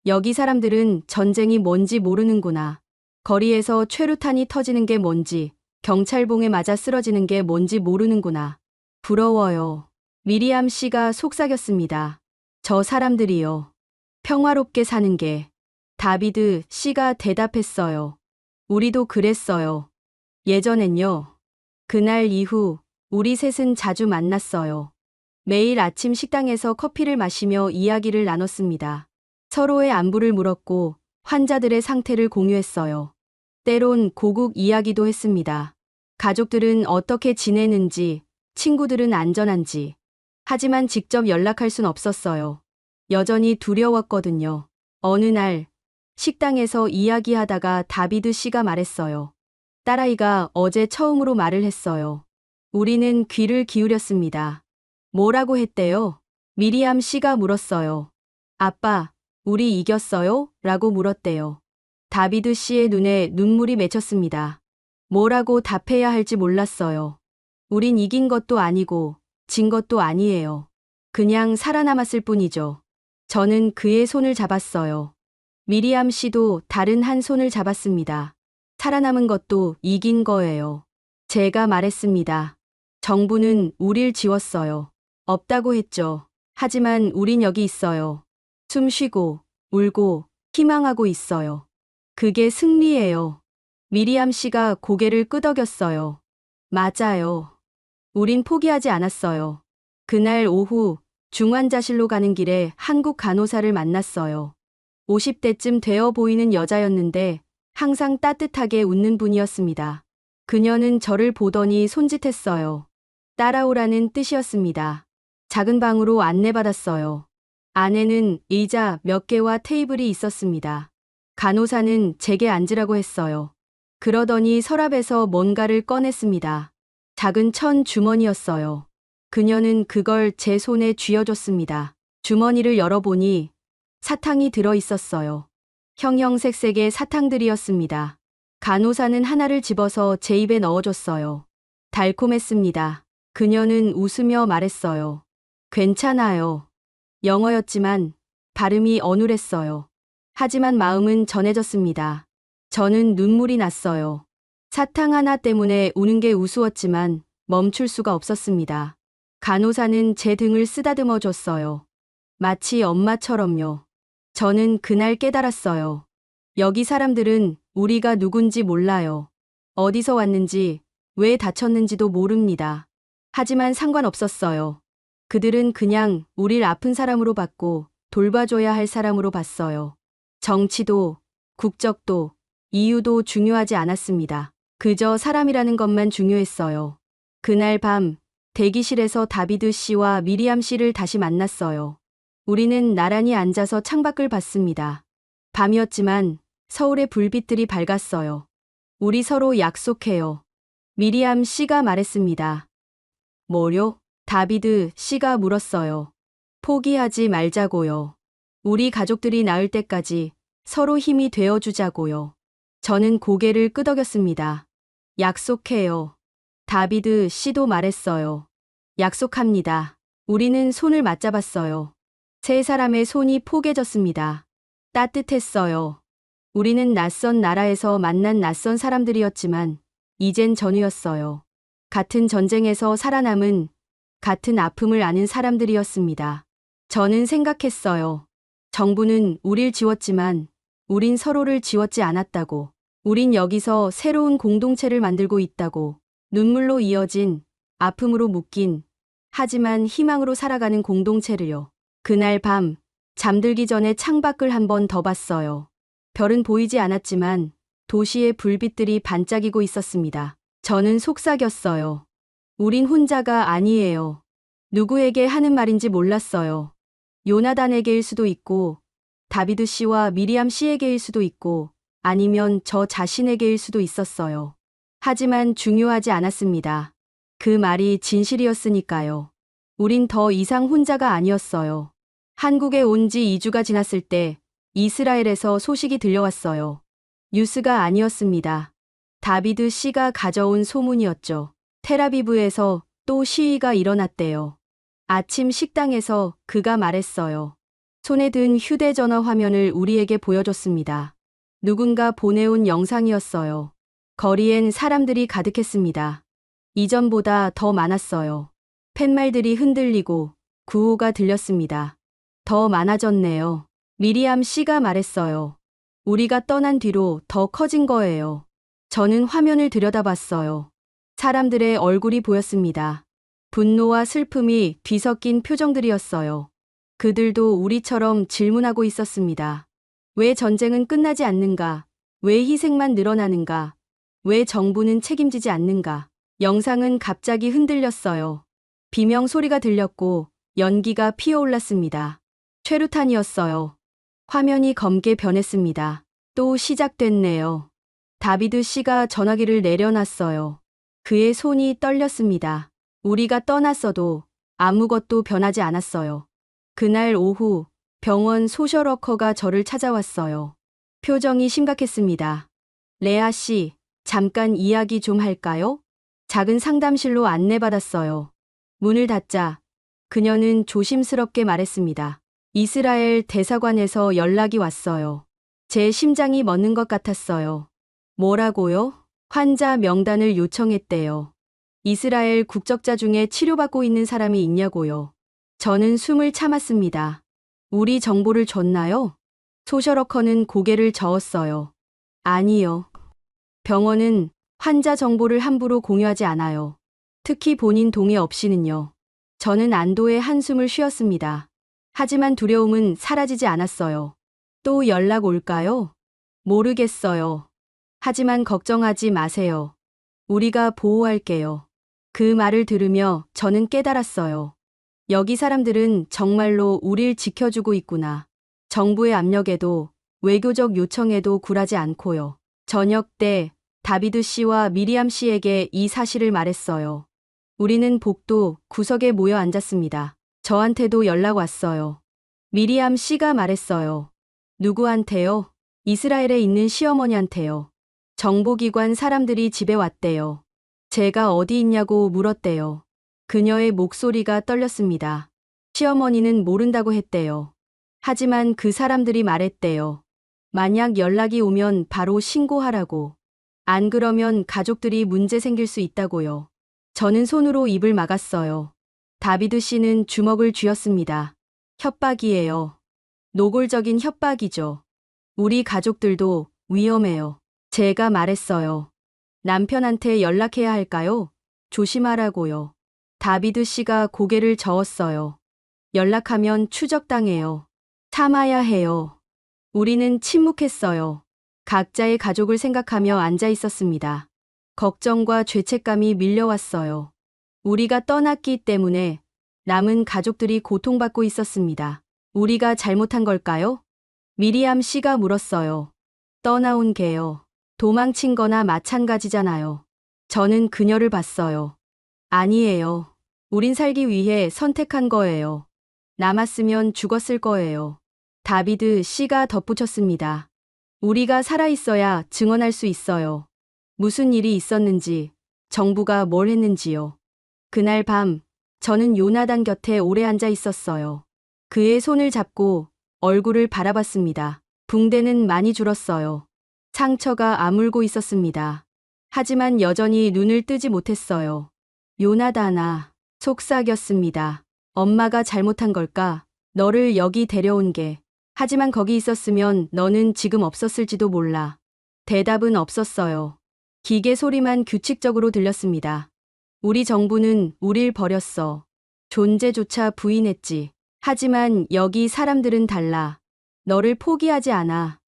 여기 사람들은 전쟁이 뭔지 모르는구나. 거리에서 최루탄이 터지는 게 뭔지, 경찰봉에 맞아 쓰러지는 게 뭔지 모르는구나. 부러워요. 미리암 씨가 속삭였습니다. 저 사람들이요. 평화롭게 사는 게. 다비드 씨가 대답했어요. 우리도 그랬어요. 예전엔요. 그날 이후 우리 셋은 자주 만났어요. 매일 아침 식당에서 커피를 마시며 이야기를 나눴습니다. 서로의 안부를 물었고 환자들의 상태를 공유했어요. 때론 고국 이야기도 했습니다. 가족들은 어떻게 지내는지, 친구들은 안전한지. 하지만 직접 연락할 순 없었어요. 여전히 두려웠거든요. 어느 날 식당에서 이야기하다가 다비드 씨가 말했어요. 딸아이가 어제 처음으로 말을 했어요. 우리는 귀를 기울였습니다. 뭐라고 했대요? 미리암 씨가 물었어요. 아빠, 우리 이겼어요? 라고 물었대요. 다비드 씨의 눈에 눈물이 맺혔습니다. 뭐라고 답해야 할지 몰랐어요. 우린 이긴 것도 아니고 진 것도 아니에요. 그냥 살아남았을 뿐이죠. 저는 그의 손을 잡았어요. 미리암 씨도 다른 한 손을 잡았습니다. 살아남은 것도 이긴 거예요. 제가 말했습니다. 정부는 우릴 지웠어요. 없다고 했죠. 하지만 우린 여기 있어요. 숨 쉬고, 울고, 희망하고 있어요. 그게 승리예요. 미리암 씨가 고개를 끄덕였어요. 맞아요. 우린 포기하지 않았어요. 그날 오후 중환자실로 가는 길에 한국 간호사를 만났어요. 50대쯤 되어 보이는 여자였는데 항상 따뜻하게 웃는 분이었습니다. 그녀는 저를 보더니 손짓했어요. 따라오라는 뜻이었습니다. 작은 방으로 안내받았어요. 안에는 의자 몇 개와 테이블이 있었습니다. 간호사는 제게 앉으라고 했어요. 그러더니 서랍에서 뭔가를 꺼냈습니다. 작은 천 주머니였어요. 그녀는 그걸 제 손에 쥐어줬습니다. 주머니를 열어보니 사탕이 들어 있었어요. 형형색색의 사탕들이었습니다. 간호사는 하나를 집어서 제 입에 넣어줬어요. 달콤했습니다. 그녀는 웃으며 말했어요. 괜찮아요. 영어였지만 발음이 어눌했어요. 하지만 마음은 전해졌습니다. 저는 눈물이 났어요. 사탕 하나 때문에 우는 게 우스웠지만 멈출 수가 없었습니다. 간호사는 제 등을 쓰다듬어 줬어요. 마치 엄마처럼요. 저는 그날 깨달았어요. 여기 사람들은 우리가 누군지 몰라요. 어디서 왔는지, 왜 다쳤는지도 모릅니다. 하지만 상관없었어요. 그들은 그냥 우릴 아픈 사람으로 봤고 돌봐줘야 할 사람으로 봤어요. 정치도, 국적도, 이유도 중요하지 않았습니다. 그저 사람이라는 것만 중요했어요. 그날 밤 대기실에서 다비드 씨와 미리암 씨를 다시 만났어요. 우리는 나란히 앉아서 창밖을 봤습니다. 밤이었지만 서울의 불빛들이 밝았어요. 우리 서로 약속해요. 미리암 씨가 말했습니다. 뭐요? 다비드 씨가 물었어요. 포기하지 말자고요. 우리 가족들이 나을 때까지 서로 힘이 되어주자고요. 저는 고개를 끄덕였습니다. 약속해요. 다비드 씨도 말했어요. 약속합니다. 우리는 손을 맞잡았어요. 세 사람의 손이 포개졌습니다. 따뜻했어요. 우리는 낯선 나라에서 만난 낯선 사람들이었지만 이젠 전우였어요. 같은 전쟁에서 살아남은 같은 아픔을 아는 사람들이었습니다. 저는 생각했어요. 정부는 우릴 지웠지만 우린 서로를 지웠지 않았다고. 우린 여기서 새로운 공동체를 만들고 있다고. 눈물로 이어진, 아픔으로 묶인, 하지만 희망으로 살아가는 공동체를요. 그날 밤, 잠들기 전에 창밖을 한 번 더 봤어요. 별은 보이지 않았지만 도시의 불빛들이 반짝이고 있었습니다. 저는 속삭였어요. 우린 혼자가 아니에요. 누구에게 하는 말인지 몰랐어요. 요나단에게일 수도 있고, 다비드 씨와 미리암 씨에게일 수도 있고, 아니면 저 자신에게일 수도 있었어요. 하지만 중요하지 않았습니다. 그 말이 진실이었으니까요. 우린 더 이상 혼자가 아니었어요. 한국에 온 지 2주가 지났을 때 이스라엘에서 소식이 들려왔어요. 뉴스가 아니었습니다. 다비드 씨가 가져온 소문이었죠. 텔아비브에서 또 시위가 일어났대요. 아침 식당에서 그가 말했어요. 손에 든 휴대전화 화면을 우리에게 보여줬습니다. 누군가 보내온 영상이었어요. 거리엔 사람들이 가득했습니다. 이전보다 더 많았어요. 팻말들이 흔들리고 구호가 들렸습니다. 더 많아졌네요. 미리암 씨가 말했어요. 우리가 떠난 뒤로 더 커진 거예요. 저는 화면을 들여다봤어요. 사람들의 얼굴이 보였습니다. 분노와 슬픔이 뒤섞인 표정들이었어요. 그들도 우리처럼 질문하고 있었습니다. 왜 전쟁은 끝나지 않는가? 왜 희생만 늘어나는가? 왜 정부는 책임지지 않는가? 영상은 갑자기 흔들렸어요. 비명 소리가 들렸고 연기가 피어올랐습니다. 최루탄이었어요. 화면이 검게 변했습니다. 또 시작됐네요. 다비드 씨가 전화기를 내려놨어요. 그의 손이 떨렸습니다. 우리가 떠났어도 아무것도 변하지 않았어요. 그날 오후 병원 소셜워커가 저를 찾아왔어요. 표정이 심각했습니다. 레아 씨, 잠깐 이야기 좀 할까요? 작은 상담실로 안내받았어요. 문을 닫자 그녀는 조심스럽게 말했습니다. 이스라엘 대사관에서 연락이 왔어요. 제 심장이 멎는 것 같았어요. 뭐라고요? 환자 명단을 요청했대요. 이스라엘 국적자 중에 치료받고 있는 사람이 있냐고요. 저는 숨을 참았습니다. 우리 정보를 줬나요? 소셜워커는 고개를 저었어요. 아니요. 병원은 환자 정보를 함부로 공유하지 않아요. 특히 본인 동의 없이는요. 저는 안도의 한숨을 쉬었습니다. 하지만 두려움은 사라지지 않았어요. 또 연락 올까요? 모르겠어요. 하지만 걱정하지 마세요. 우리가 보호할게요. 그 말을 들으며 저는 깨달았어요. 여기 사람들은 정말로 우릴 지켜주고 있구나. 정부의 압력에도 외교적 요청에도 굴하지 않고요. 저녁 때 다비드 씨와 미리암 씨에게 이 사실을 말했어요. 우리는 복도 구석에 모여 앉았습니다. 저한테도 연락 왔어요. 미리암 씨가 말했어요. 누구한테요? 이스라엘에 있는 시어머니한테요. 정보기관 사람들이 집에 왔대요. 제가 어디 있냐고 물었대요. 그녀의 목소리가 떨렸습니다. 시어머니는 모른다고 했대요. 하지만 그 사람들이 말했대요. 만약 연락이 오면 바로 신고하라고. 안 그러면 가족들이 문제 생길 수 있다고요. 저는 손으로 입을 막았어요. 다비드 씨는 주먹을 쥐었습니다. 협박이에요. 노골적인 협박이죠. 우리 가족들도 위험해요. 제가 말했어요. 남편한테 연락해야 할까요? 조심하라고요. 다비드 씨가 고개를 저었어요. 연락하면 추적당해요. 참아야 해요. 우리는 침묵했어요. 각자의 가족을 생각하며 앉아 있었습니다. 걱정과 죄책감이 밀려왔어요. 우리가 떠났기 때문에 남은 가족들이 고통받고 있었습니다. 우리가 잘못한 걸까요? 미리암 씨가 물었어요. 떠나온 게요. 도망친 거나 마찬가지잖아요. 저는 그녀를 봤어요. 아니에요. 우린 살기 위해 선택한 거예요. 남았으면 죽었을 거예요. 다비드 씨가 덧붙였습니다. 우리가 살아있어야 증언할 수 있어요. 무슨 일이 있었는지, 정부가 뭘 했는지요. 그날 밤, 저는 요나단 곁에 오래 앉아 있었어요. 그의 손을 잡고 얼굴을 바라봤습니다. 붕대는 많이 줄었어요. 상처가 아물고 있었습니다. 하지만 여전히 눈을 뜨지 못했어요. 요나단아, 속삭였습니다. 엄마가 잘못한 걸까? 너를 여기 데려온 게. 하지만 거기 있었으면 너는 지금 없었을지도 몰라. 대답은 없었어요. 기계 소리만 규칙적으로 들렸습니다. 우리 정부는 우릴 버렸어. 존재조차 부인했지. 하지만 여기 사람들은 달라. 너를 포기하지 않아.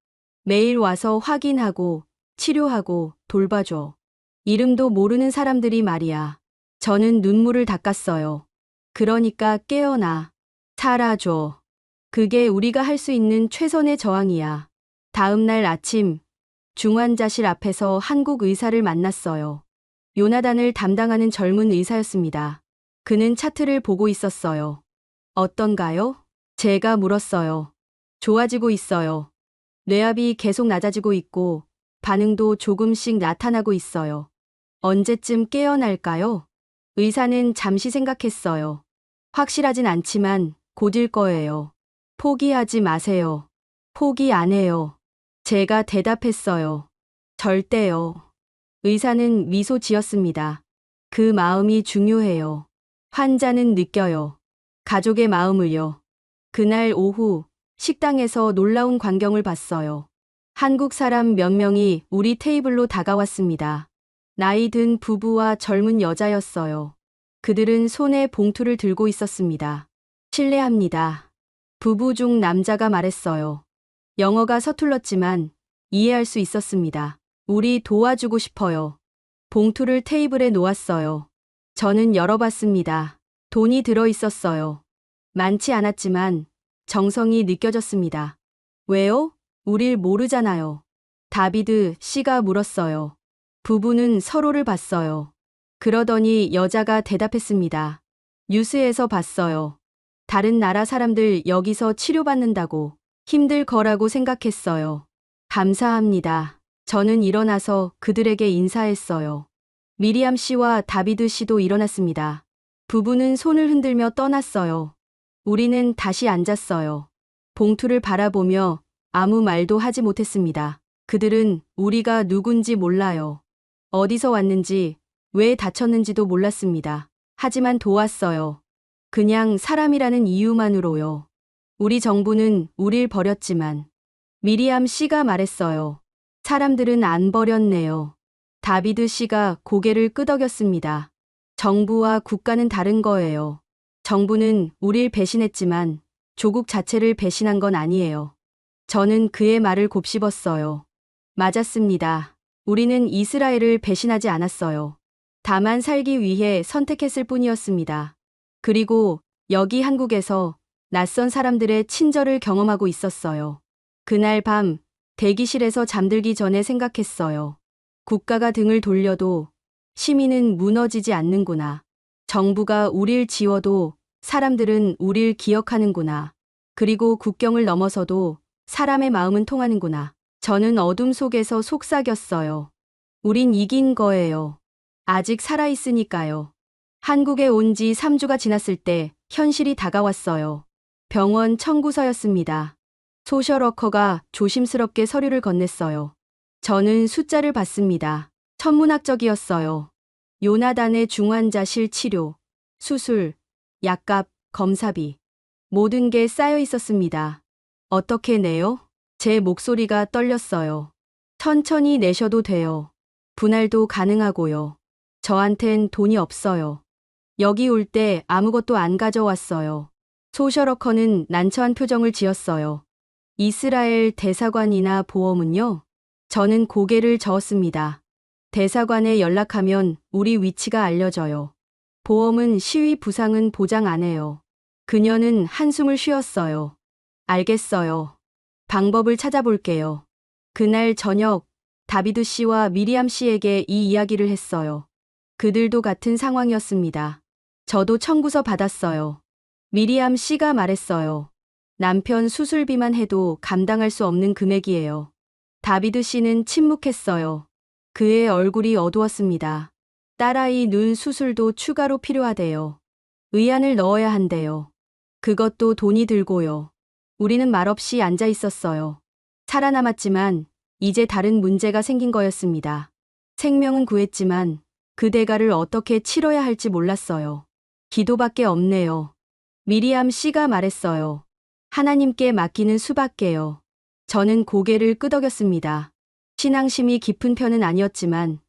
매일 와서 확인하고, 치료하고, 돌봐줘. 이름도 모르는 사람들이 말이야. 저는 눈물을 닦았어요. 그러니까 깨어나. 살아줘. 그게 우리가 할 수 있는 최선의 저항이야. 다음 날 아침, 중환자실 앞에서 한국 의사를 만났어요. 요나단을 담당하는 젊은 의사였습니다. 그는 차트를 보고 있었어요. 어떤가요? 제가 물었어요. 좋아지고 있어요. 뇌압이 계속 낮아지고 있고 반응도 조금씩 나타나고 있어요. 언제쯤 깨어날까요? 의사는 잠시 생각했어요. 확실하진 않지만 곧일 거예요. 포기하지 마세요. 포기 안 해요. 제가 대답했어요. 절대요. 의사는 미소 지었습니다. 그 마음이 중요해요. 환자는 느껴요. 가족의 마음을요. 그날 오후 식당에서 놀라운 광경을 봤어요. 한국 사람 몇 명이 우리 테이블로 다가왔습니다. 나이 든 부부와 젊은 여자였어요. 그들은 손에 봉투를 들고 있었습니다. 실례합니다. 부부 중 남자가 말했어요. 영어가 서툴렀지만 이해할 수 있었습니다. 우리 도와주고 싶어요. 봉투를 테이블에 놓았어요. 저는 열어봤습니다. 돈이 들어 있었어요. 많지 않았지만 정성이 느껴졌습니다. 왜요? 우릴 모르잖아요. 다비드 씨가 물었어요. 부부는 서로를 봤어요. 그러더니 여자가 대답했습니다. 뉴스에서 봤어요. 다른 나라 사람들 여기서 치료받는다고. 힘들 거라고 생각했어요. 감사합니다. 저는 일어나서 그들에게 인사했어요. 미리암 씨와 다비드 씨도 일어났습니다. 부부는 손을 흔들며 떠났어요. 우리는 다시 앉았어요. 봉투를 바라보며 아무 말도 하지 못했습니다. 그들은 우리가 누군지 몰라요. 어디서 왔는지, 왜 다쳤는지도 몰랐습니다. 하지만 도왔어요. 그냥 사람이라는 이유만으로요. 우리 정부는 우릴 버렸지만 미리암 씨가 말했어요. 사람들은 안 버렸네요. 다비드 씨가 고개를 끄덕였습니다. 정부와 국가는 다른 거예요. 정부는 우릴 배신했지만 조국 자체를 배신한 건 아니에요. 저는 그의 말을 곱씹었어요. 맞았습니다. 우리는 이스라엘을 배신하지 않았어요. 다만 살기 위해 선택했을 뿐이었습니다. 그리고 여기 한국에서 낯선 사람들의 친절을 경험하고 있었어요. 그날 밤 대기실에서 잠들기 전에 생각했어요. 국가가 등을 돌려도 시민은 무너지지 않는구나. 정부가 우릴 지워도 사람들은 우릴 기억하는구나. 그리고 국경을 넘어서도 사람의 마음은 통하는구나. 저는 어둠 속에서 속삭였어요. 우린 이긴 거예요. 아직 살아있으니까요. 한국에 온 지 3주가 지났을 때 현실이 다가왔어요. 병원 청구서였습니다. 소셜워커가 조심스럽게 서류를 건넸어요. 저는 숫자를 봤습니다. 천문학적이었어요. 요나단의 중환자실 치료, 수술, 약값, 검사비. 모든 게 쌓여 있었습니다. 어떻게 내요? 제 목소리가 떨렸어요. 천천히 내셔도 돼요. 분할도 가능하고요. 저한텐 돈이 없어요. 여기 올 때 아무것도 안 가져왔어요. 소셜워커는 난처한 표정을 지었어요. 이스라엘 대사관이나 보험은요? 저는 고개를 저었습니다. 대사관에 연락하면 우리 위치가 알려져요. 보험은 시위 부상은 보장 안 해요. 그녀는 한숨을 쉬었어요. 알겠어요. 방법을 찾아볼게요. 그날 저녁 다비드 씨와 미리암 씨에게 이 이야기를 했어요. 그들도 같은 상황이었습니다. 저도 청구서 받았어요. 미리암 씨가 말했어요. 남편 수술비만 해도 감당할 수 없는 금액이에요. 다비드 씨는 침묵했어요. 그의 얼굴이 어두웠습니다. 딸아이 눈 수술도 추가로 필요하대요. 의안을 넣어야 한대요. 그것도 돈이 들고요. 우리는 말없이 앉아 있었어요. 살아남았지만 이제 다른 문제가 생긴 거였습니다. 생명은 구했지만 그 대가를 어떻게 치러야 할지 몰랐어요. 기도밖에 없네요. 미리암 씨가 말했어요. 하나님께 맡기는 수밖에요. 저는 고개를 끄덕였습니다. 신앙심이 깊은 편은 아니었지만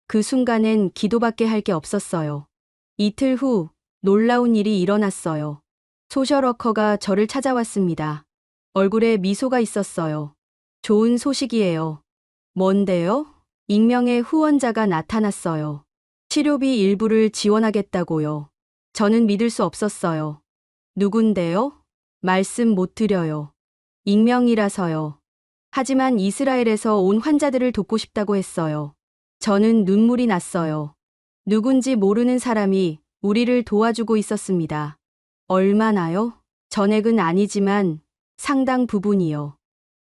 그 순간엔 기도밖에 할 게 없었어요. 이틀 후 놀라운 일이 일어났어요. 소셜워커가 저를 찾아왔습니다. 얼굴에 미소가 있었어요. 좋은 소식이에요. 뭔데요? 익명의 후원자가 나타났어요. 치료비 일부를 지원하겠다고요. 저는 믿을 수 없었어요. 누군데요? 말씀 못 드려요. 익명이라서요. 하지만 이스라엘에서 온 환자들을 돕고 싶다고 했어요. 저는 눈물이 났어요. 누군지 모르는 사람이 우리를 도와주고 있었습니다. 얼마나요? 전액은 아니지만 상당 부분이요.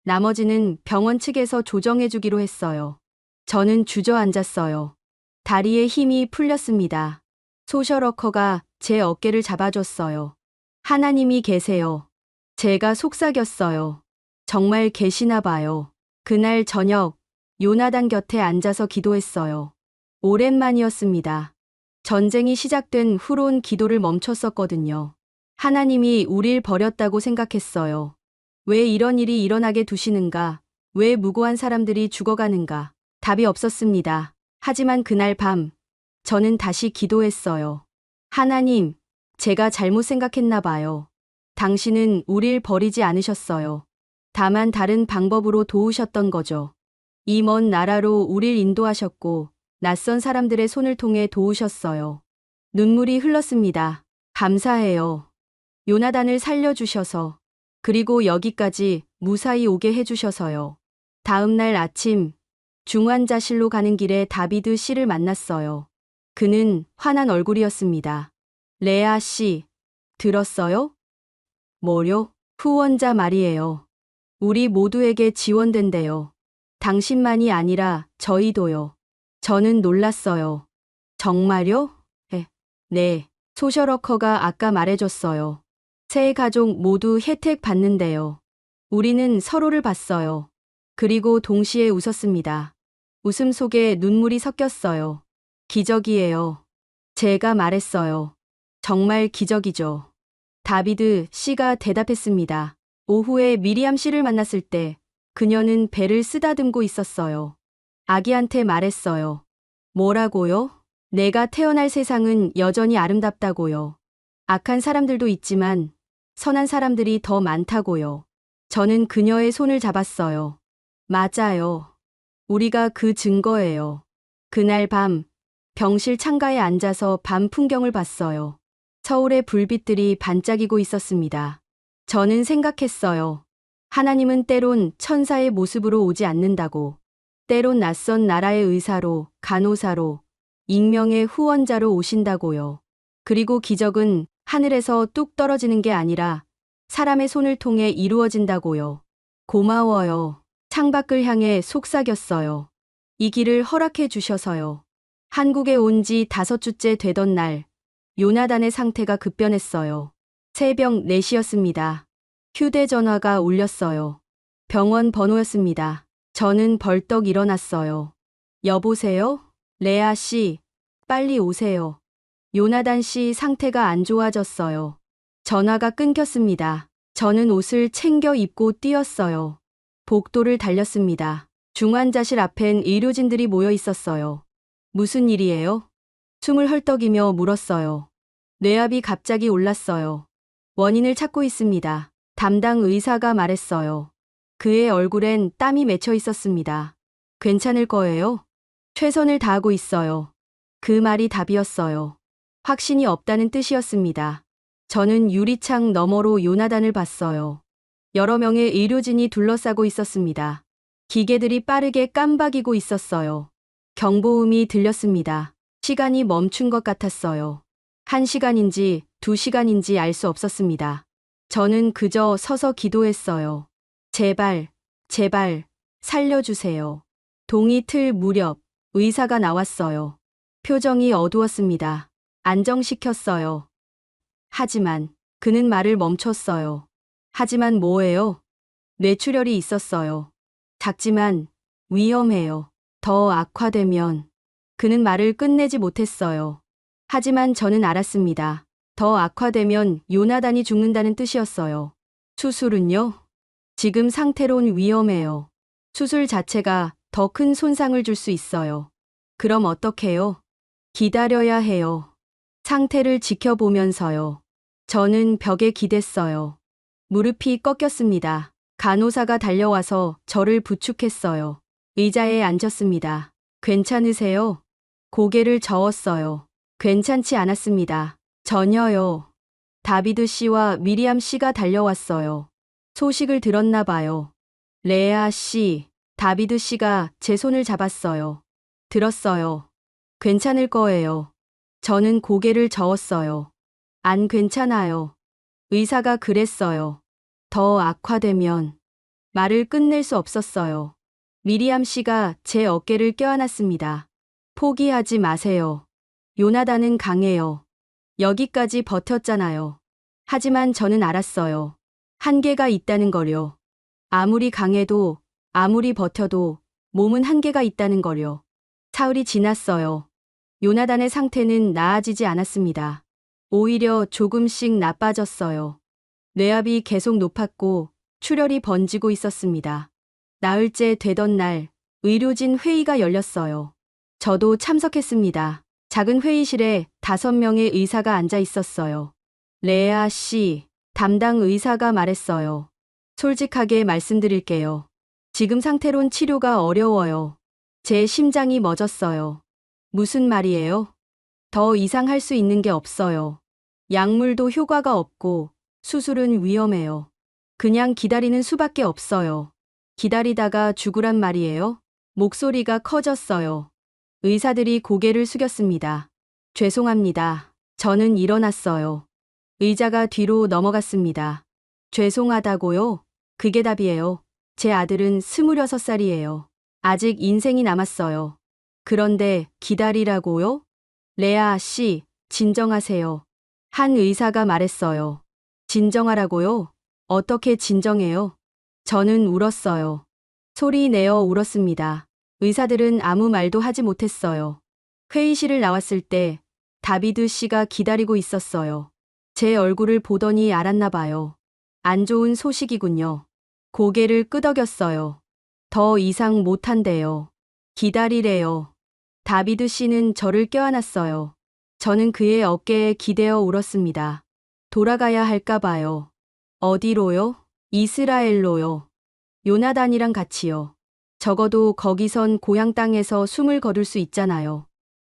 나머지는 병원 측에서 조정해주기로 했어요. 저는 주저앉았어요. 다리에 힘이 풀렸습니다. 소셜워커가 제 어깨를 잡아줬어요. 하나님이 계세요. 제가 속삭였어요. 정말 계시나 봐요. 그날 저녁 요나단 곁에 앉아서 기도했어요. 오랜만이었습니다. 전쟁이 시작된 후론 기도를 멈췄었거든요. 하나님이 우릴 버렸다고 생각했어요. 왜 이런 일이 일어나게 두시는가? 왜 무고한 사람들이 죽어가는가? 답이 없었습니다. 하지만 그날 밤 저는 다시 기도했어요. 하나님, 제가 잘못 생각했나 봐요. 당신은 우릴 버리지 않으셨어요. 다만 다른 방법으로 도우셨던 거죠. 이 먼 나라로 우릴 인도하셨고 낯선 사람들의 손을 통해 도우셨어요. 눈물이 흘렀습니다. 감사해요. 요나단을 살려주셔서, 그리고 여기까지 무사히 오게 해주셔서요. 다음 날 아침 중환자실로 가는 길에 다비드 씨를 만났어요. 그는 화난 얼굴이었습니다. 레아 씨, 들었어요? 뭐요? 후원자 말이에요. 우리 모두에게 지원된대요. 당신만이 아니라 저희도요. 저는 놀랐어요. 정말요? 네. 소셜워커가 아까 말해줬어요. 세 가족 모두 혜택 받는데요. 우리는 서로를 봤어요. 그리고 동시에 웃었습니다. 웃음 속에 눈물이 섞였어요. 기적이에요. 제가 말했어요. 정말 기적이죠. 다비드 씨가 대답했습니다. 오후에 미리암 씨를 만났을 때 그녀는 배를 쓰다듬고 있었어요. 아기한테 말했어요. 뭐라고요? 내가 태어날 세상은 여전히 아름답다고요. 악한 사람들도 있지만 선한 사람들이 더 많다고요. 저는 그녀의 손을 잡았어요. 맞아요. 우리가 그 증거예요. 그날 밤 병실 창가에 앉아서 밤 풍경을 봤어요. 서울의 불빛들이 반짝이고 있었습니다. 저는 생각했어요. 하나님은 때론 천사의 모습으로 오지 않는다고. 때론 낯선 나라의 의사로, 간호사로, 익명의 후원자로 오신다고요. 그리고 기적은 하늘에서 뚝 떨어지는 게 아니라 사람의 손을 통해 이루어진다고요. 고마워요. 창밖을 향해 속삭였어요. 이 길을 허락해 주셔서요. 한국에 온 지 5주째 되던 날, 요나단의 상태가 급변했어요. 새벽 4시였습니다. 휴대전화가 울렸어요. 병원 번호였습니다. 저는 벌떡 일어났어요. 여보세요? 레아 씨, 빨리 오세요. 요나단 씨 상태가 안 좋아졌어요. 전화가 끊겼습니다. 저는 옷을 챙겨 입고 뛰었어요. 복도를 달렸습니다. 중환자실 앞엔 의료진들이 모여 있었어요. 무슨 일이에요? 숨을 헐떡이며 물었어요. 뇌압이 갑자기 올랐어요. 원인을 찾고 있습니다. 담당 의사가 말했어요. 그의 얼굴엔 땀이 맺혀 있었습니다. 괜찮을 거예요? 최선을 다하고 있어요. 그 말이 답이었어요. 확신이 없다는 뜻이었습니다. 저는 유리창 너머로 요나단을 봤어요. 여러 명의 의료진이 둘러싸고 있었습니다. 기계들이 빠르게 깜박이고 있었어요. 경보음이 들렸습니다. 시간이 멈춘 것 같았어요. 1시간인지 2시간인지 알 수 없었습니다. 저는 그저 서서 기도했어요. 제발, 제발, 살려주세요. 동이 틀 무렵 의사가 나왔어요. 표정이 어두웠습니다. 안정시켰어요. 하지만 그는 말을 멈췄어요. 하지만 뭐예요? 뇌출혈이 있었어요. 작지만 위험해요. 더 악화되면. 그는 말을 끝내지 못했어요. 하지만 저는 알았습니다. 더 악화되면 요나단이 죽는다는 뜻이었어요. 수술은요? 지금 상태론 위험해요. 수술 자체가 더 큰 손상을 줄 수 있어요. 그럼 어떡해요? 기다려야 해요. 상태를 지켜보면서요. 저는 벽에 기댔어요. 무릎이 꺾였습니다. 간호사가 달려와서 저를 부축했어요. 의자에 앉았습니다. 괜찮으세요? 고개를 저었어요. 괜찮지 않았습니다. 전혀요. 다비드 씨와 미리암 씨가 달려왔어요. 소식을 들었나 봐요. 레아 씨, 다비드 씨가 제 손을 잡았어요. 들었어요. 괜찮을 거예요. 저는 고개를 저었어요. 안 괜찮아요. 의사가 그랬어요. 더 악화되면. 말을 끝낼 수 없었어요. 미리암 씨가 제 어깨를 껴안았습니다. 포기하지 마세요. 요나단은 강해요. 여기까지 버텼잖아요. 하지만 저는 알았어요. 한계가 있다는 걸요. 아무리 강해도, 아무리 버텨도 몸은 한계가 있다는 걸요. 사흘이 지났어요. 요나단의 상태는 나아지지 않았습니다. 오히려 조금씩 나빠졌어요. 뇌압이 계속 높았고 출혈이 번지고 있었습니다. 나흘째 되던 날 의료진 회의가 열렸어요. 저도 참석했습니다. 작은 회의실에 5명의 의사가 앉아 있었어요. 레아 씨, 담당 의사가 말했어요. 솔직하게 말씀드릴게요. 지금 상태론 치료가 어려워요. 제 심장이 멎었어요. 무슨 말이에요? 더 이상 할 수 있는 게 없어요. 약물도 효과가 없고 수술은 위험해요. 그냥 기다리는 수밖에 없어요. 기다리다가 죽으란 말이에요? 목소리가 커졌어요. 의사들이 고개를 숙였습니다. 죄송합니다. 저는 일어났어요. 의자가 뒤로 넘어갔습니다. 죄송하다고요? 그게 답이에요. 제 아들은 26살이에요. 아직 인생이 남았어요. 그런데 기다리라고요? 레아 씨, 진정하세요. 한 의사가 말했어요. 진정하라고요? 어떻게 진정해요? 저는 울었어요. 소리 내어 울었습니다. 의사들은 아무 말도 하지 못했어요. 회의실을 나왔을 때 다비드 씨가 기다리고 있었어요. 제 얼굴을 보더니 알았나 봐요. 안 좋은 소식이군요. 고개를 끄덕였어요. 더 이상 못한대요. 기다리래요. 다비드 씨는 저를 껴안았어요. 저는 그의 어깨에 기대어 울었습니다. 돌아가야 할까 봐요. 어디로요? 이스라엘로요. 요나단이랑 같이요. 적어도 거기선 고향 땅에서 숨을 거둘 수 있잖아요.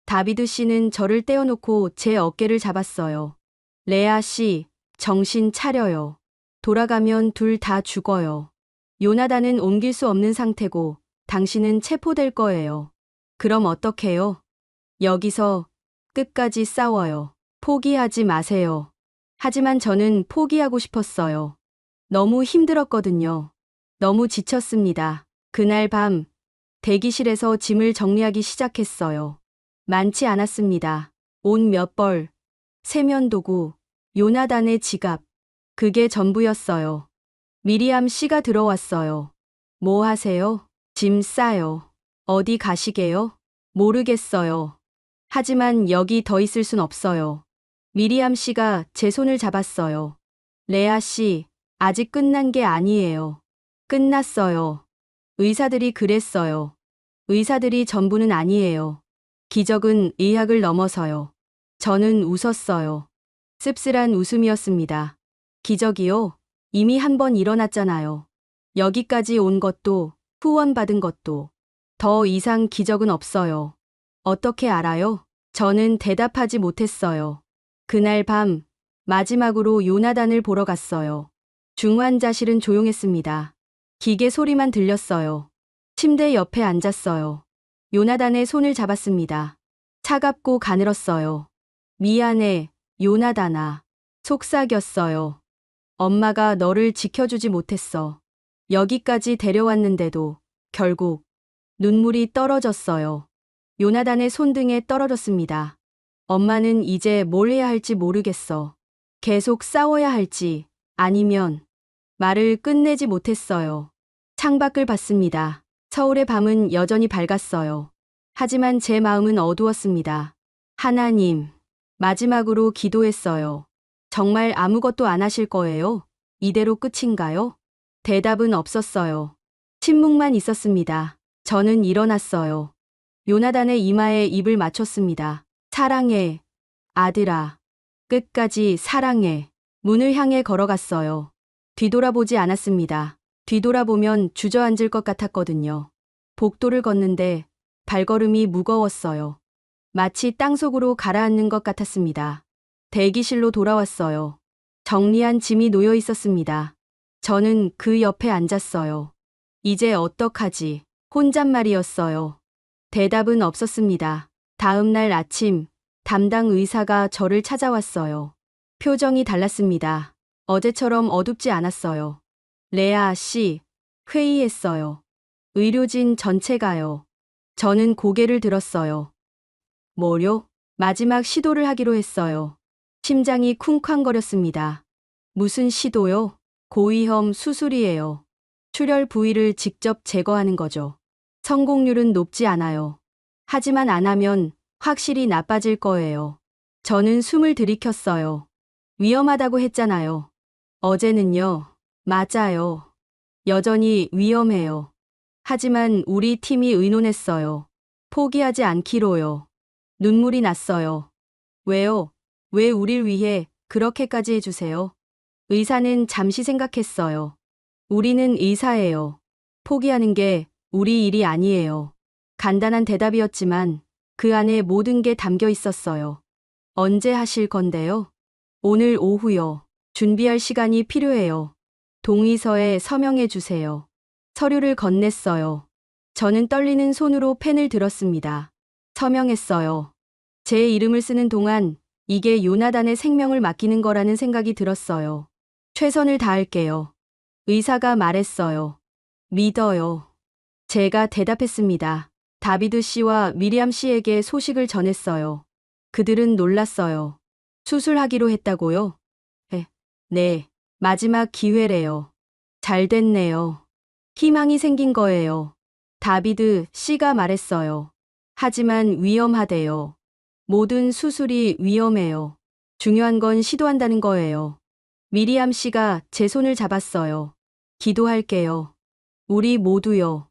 다비드 씨는 저를 떼어놓고 제 어깨를 잡았어요. 레아 씨, 정신 차려요. 돌아가면 둘 다 죽어요. 요나단은 옮길 수 없는 상태고 당신은 체포될 거예요. 그럼 어떡해요? 여기서 끝까지 싸워요. 포기하지 마세요. 하지만 저는 포기하고 싶었어요. 너무 힘들었거든요. 너무 지쳤습니다. 그날 밤 대기실에서 짐을 정리하기 시작했어요. 많지 않았습니다. 옷 몇 벌, 세면도구, 요나단의 지갑. 그게 전부였어요. 미리암 씨가 들어왔어요. 뭐 하세요? 짐 싸요. 어디 가시게요? 모르겠어요. 하지만 여기 더 있을 순 없어요. 미리암 씨가 제 손을 잡았어요. 레아 씨, 아직 끝난 게 아니에요. 끝났어요. 의사들이 그랬어요. 의사들이 전부는 아니에요. 기적은 의학을 넘어서요. 저는 웃었어요. 씁쓸한 웃음이었습니다. 기적이요? 이미 한 번 일어났잖아요. 여기까지 온 것도, 후원받은 것도. 더 이상 기적은 없어요. 어떻게 알아요? 저는 대답하지 못했어요. 그날 밤, 마지막으로 요나단을 보러 갔어요. 중환자실은 조용했습니다. 기계 소리만 들렸어요. 침대 옆에 앉았어요. 요나단의 손을 잡았습니다. 차갑고 가늘었어요. 미안해, 요나단아. 속삭였어요. 엄마가 너를 지켜주지 못했어. 여기까지 데려왔는데도 결국 눈물이 떨어졌어요. 요나단의 손등에 떨어졌습니다. 엄마는 이제 뭘 해야 할지 모르겠어. 계속 싸워야 할지 아니면 말을 끝내지 못했어요. 창밖을 봤습니다. 서울의 밤은 여전히 밝았어요. 하지만 제 마음은 어두웠습니다. 하나님, 마지막으로 기도했어요. 정말 아무것도 안 하실 거예요? 이대로 끝인가요? 대답은 없었어요. 침묵만 있었습니다. 저는 일어났어요. 요나단의 이마에 입을 맞췄습니다. 사랑해, 아들아. 끝까지 사랑해. 문을 향해 걸어갔어요. 뒤돌아보지 않았습니다. 뒤돌아보면 주저앉을 것 같았거든요. 복도를 걷는데 발걸음이 무거웠어요. 마치 땅속으로 가라앉는 것 같았습니다. 대기실로 돌아왔어요. 정리한 짐이 놓여 있었습니다. 저는 그 옆에 앉았어요. 이제 어떡하지? 혼잣말이었어요. 대답은 없었습니다. 다음 날 아침, 담당 의사가 저를 찾아왔어요. 표정이 달랐습니다. 어제처럼 어둡지 않았어요. 레아 씨, 회의했어요. 의료진 전체가요. 저는 고개를 들었어요. 뭐요? 마지막 시도를 하기로 했어요. 심장이 쿵쾅거렸습니다. 무슨 시도요? 고위험 수술이에요. 출혈 부위를 직접 제거하는 거죠. 성공률은 높지 않아요. 하지만 안 하면 확실히 나빠질 거예요. 저는 숨을 들이켰어요. 위험하다고 했잖아요. 어제는요. 맞아요. 여전히 위험해요. 하지만 우리 팀이 의논했어요. 포기하지 않기로요. 눈물이 났어요. 왜요? 왜 우릴 위해 그렇게까지 해주세요? 의사는 잠시 생각했어요. 우리는 의사예요. 포기하는 게 우리 일이 아니에요. 간단한 대답이었지만 그 안에 모든 게 담겨 있었어요. 언제 하실 건데요? 오늘 오후요. 준비할 시간이 필요해요. 동의서에 서명해 주세요. 서류를 건넸어요. 저는 떨리는 손으로 펜을 들었습니다. 서명했어요. 제 이름을 쓰는 동안 이게 요나단의 생명을 맡기는 거라는 생각이 들었어요. 최선을 다할게요. 의사가 말했어요. 믿어요. 제가 대답했습니다. 다비드 씨와 미리암 씨에게 소식을 전했어요. 그들은 놀랐어요. 수술하기로 했다고요? 네. 마지막 기회래요. 잘 됐네요. 희망이 생긴 거예요. 다비드 씨가 말했어요. 하지만 위험하대요. 모든 수술이 위험해요. 중요한 건 시도한다는 거예요. 미리암 씨가 제 손을 잡았어요. 기도할게요. 우리 모두요.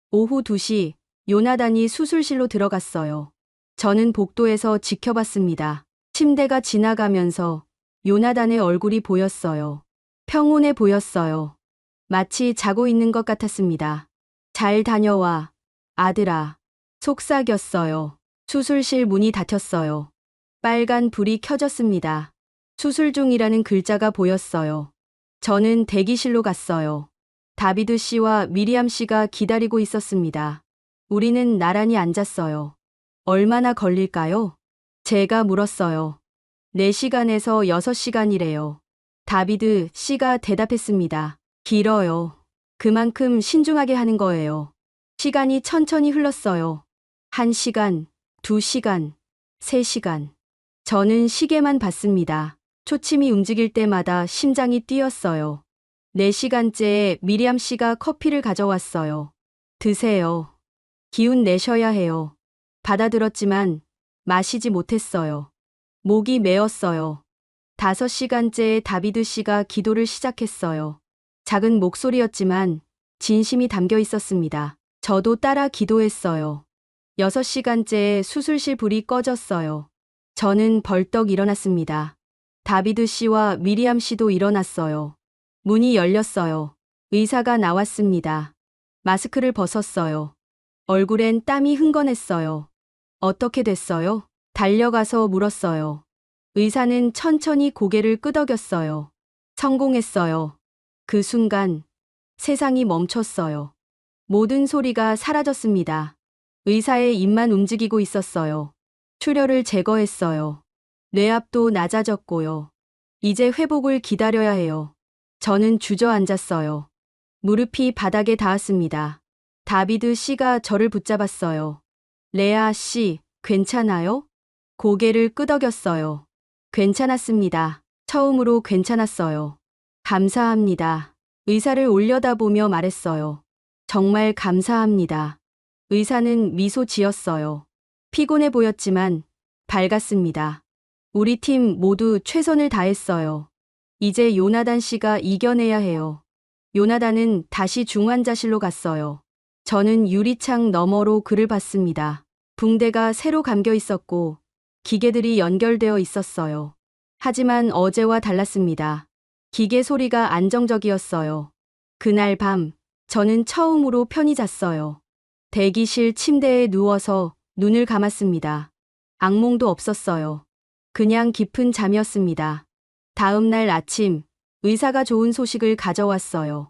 오후 2시 요나단이 수술실로 들어갔어요. 저는 복도에서 지켜봤습니다. 침대가 지나가면서 요나단의 얼굴이 보였어요. 평온해 보였어요. 마치 자고 있는 것 같았습니다. 잘 다녀와, 아들아. 속삭였어요. 수술실 문이 닫혔어요. 빨간 불이 켜졌습니다. 수술 중이라는 글자가 보였어요. 저는 대기실로 갔어요. 다비드 씨와 미리암 씨가 기다리고 있었습니다. 우리는 나란히 앉았어요. 얼마나 걸릴까요? 제가 물었어요. 4시간에서 6시간이래요. 다비드 씨가 대답했습니다. 길어요. 그만큼 신중하게 하는 거예요. 시간이 천천히 흘렀어요. 1시간, 2시간, 3시간. 저는 시계만 봤습니다. 초침이 움직일 때마다 심장이 뛰었어요. 4시간째에 미리암 씨가 커피를 가져왔어요. 드세요. 기운 내셔야 해요. 받아들었지만 마시지 못했어요. 목이 메었어요. 5시간째에 다비드 씨가 기도를 시작했어요. 작은 목소리였지만 진심이 담겨 있었습니다. 저도 따라 기도했어요. 6시간째에 수술실 불이 꺼졌어요. 저는 벌떡 일어났습니다. 다비드 씨와 미리암 씨도 일어났어요. 문이 열렸어요. 의사가 나왔습니다. 마스크를 벗었어요. 얼굴엔 땀이 흥건했어요. 어떻게 됐어요? 달려가서 물었어요. 의사는 천천히 고개를 끄덕였어요. 성공했어요. 그 순간 세상이 멈췄어요. 모든 소리가 사라졌습니다. 의사의 입만 움직이고 있었어요. 출혈을 제거했어요. 뇌압도 낮아졌고요. 이제 회복을 기다려야 해요. 저는 주저앉았어요. 무릎이 바닥에 닿았습니다. 다비드 씨가 저를 붙잡았어요. 레아 씨, 괜찮아요? 고개를 끄덕였어요. 괜찮았습니다. 처음으로 괜찮았어요. 감사합니다. 의사를 올려다보며 말했어요. 정말 감사합니다. 의사는 미소 지었어요. 피곤해 보였지만 밝았습니다. 우리 팀 모두 최선을 다했어요. 이제 요나단 씨가 이겨내야 해요. 요나단은 다시 중환자실로 갔어요. 저는 유리창 너머로 그를 봤습니다. 붕대가 새로 감겨 있었고 기계들이 연결되어 있었어요. 하지만 어제와 달랐습니다. 기계 소리가 안정적이었어요. 그날 밤 저는 처음으로 편히 잤어요. 대기실 침대에 누워서 눈을 감았습니다. 악몽도 없었어요. 그냥 깊은 잠이었습니다. 다음 날 아침 의사가 좋은 소식을 가져왔어요.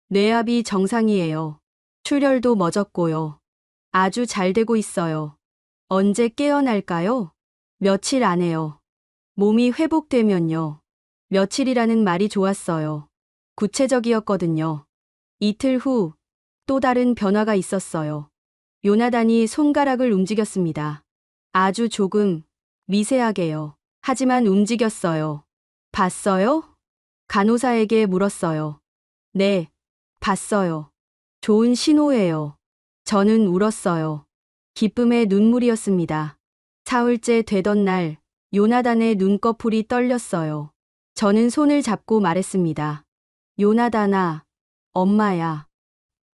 뇌압이 정상이에요. 출혈도 멎었고요. 아주 잘 되고 있어요. 언제 깨어날까요? 며칠 안에요. 몸이 회복되면요. 며칠이라는 말이 좋았어요. 구체적이었거든요. 이틀 후 또 다른 변화가 있었어요. 요나단이 손가락을 움직였습니다. 아주 조금, 미세하게요. 하지만 움직였어요. 봤어요? 간호사에게 물었어요. 네, 봤어요. 좋은 신호예요. 저는 울었어요. 기쁨의 눈물이었습니다. 사흘째 되던 날, 요나단의 눈꺼풀이 떨렸어요. 저는 손을 잡고 말했습니다. 요나단아, 엄마야.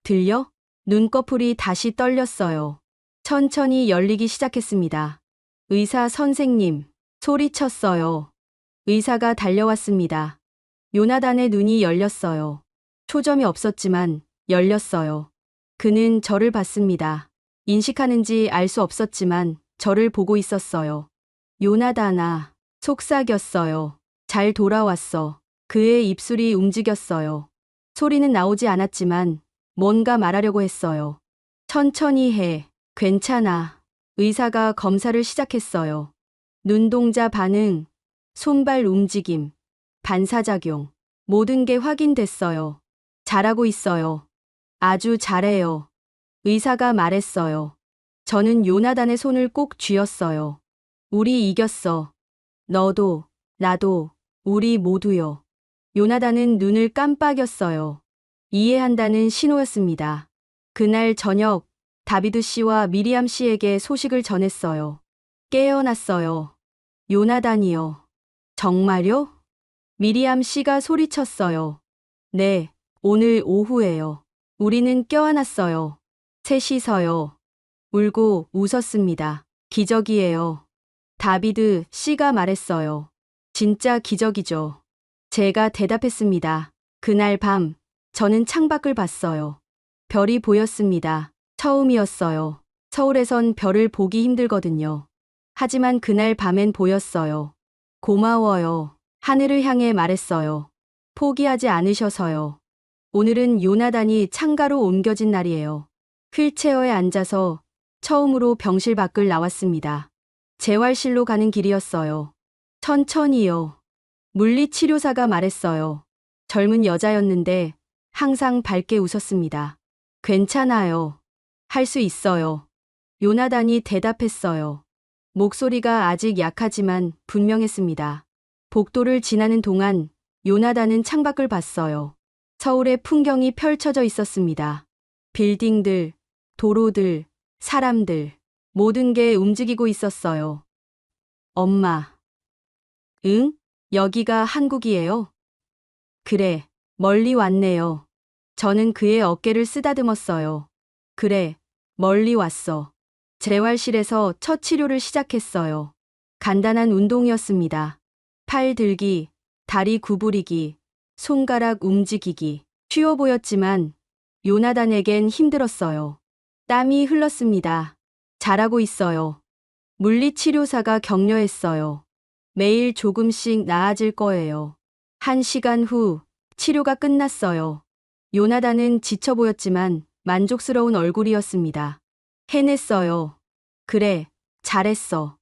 들려? 눈꺼풀이 다시 떨렸어요. 천천히 열리기 시작했습니다. 의사 선생님, 소리쳤어요. 의사가 달려왔습니다. 요나단의 눈이 열렸어요. 초점이 없었지만 열렸어요. 그는 저를 봤습니다. 인식하는지 알 수 없었지만 저를 보고 있었어요. 요나단아, 속삭였어요. 잘 돌아왔어. 그의 입술이 움직였어요. 소리는 나오지 않았지만 뭔가 말하려고 했어요. 천천히 해. 괜찮아. 의사가 검사를 시작했어요. 눈동자 반응, 손발 움직임, 반사작용. 모든 게 확인됐어요. 잘하고 있어요. 아주 잘해요. 의사가 말했어요. 저는 요나단의 손을 꼭 쥐었어요. 우리 이겼어. 너도, 나도, 우리 모두요. 요나단은 눈을 깜빡였어요. 이해한다는 신호였습니다. 그날 저녁, 다비드 씨와 미리암 씨에게 소식을 전했어요. 깨어났어요. 요나단이요. 정말요? 미리암 씨가 소리쳤어요. 네, 오늘 오후에요. 우리는 껴안았어요. 셋이서요. 울고 웃었습니다. 기적이에요. 다비드 씨가 말했어요. 진짜 기적이죠. 제가 대답했습니다. 그날 밤, 저는 창밖을 봤어요. 별이 보였습니다. 처음이었어요. 서울에선 별을 보기 힘들거든요. 하지만 그날 밤엔 보였어요. 고마워요. 하늘을 향해 말했어요. 포기하지 않으셔서요. 오늘은 요나단이 창가로 옮겨진 날이에요. 휠체어에 앉아서 처음으로 병실 밖을 나왔습니다. 재활실로 가는 길이었어요. 천천히요. 물리치료사가 말했어요. 젊은 여자였는데 항상 밝게 웃었습니다. 괜찮아요. 할 수 있어요. 요나단이 대답했어요. 목소리가 아직 약하지만 분명했습니다. 복도를 지나는 동안 요나단은 창밖을 봤어요. 서울의 풍경이 펼쳐져 있었습니다. 빌딩들, 도로들, 사람들, 모든 게 움직이고 있었어요. 엄마. 응? 여기가 한국이에요? 그래, 멀리 왔네요. 저는 그의 어깨를 쓰다듬었어요. 그래, 멀리 왔어. 재활실에서 첫 치료를 시작했어요. 간단한 운동이었습니다. 팔 들기, 다리 구부리기, 손가락 움직이기. 쉬워 보였지만 요나단에겐 힘들었어요. 땀이 흘렀습니다. 잘하고 있어요. 물리치료사가 격려했어요. 매일 조금씩 나아질 거예요. 1시간 후 치료가 끝났어요. 요나단은 지쳐 보였지만 만족스러운 얼굴이었습니다. 해냈어요. 그래, 잘했어.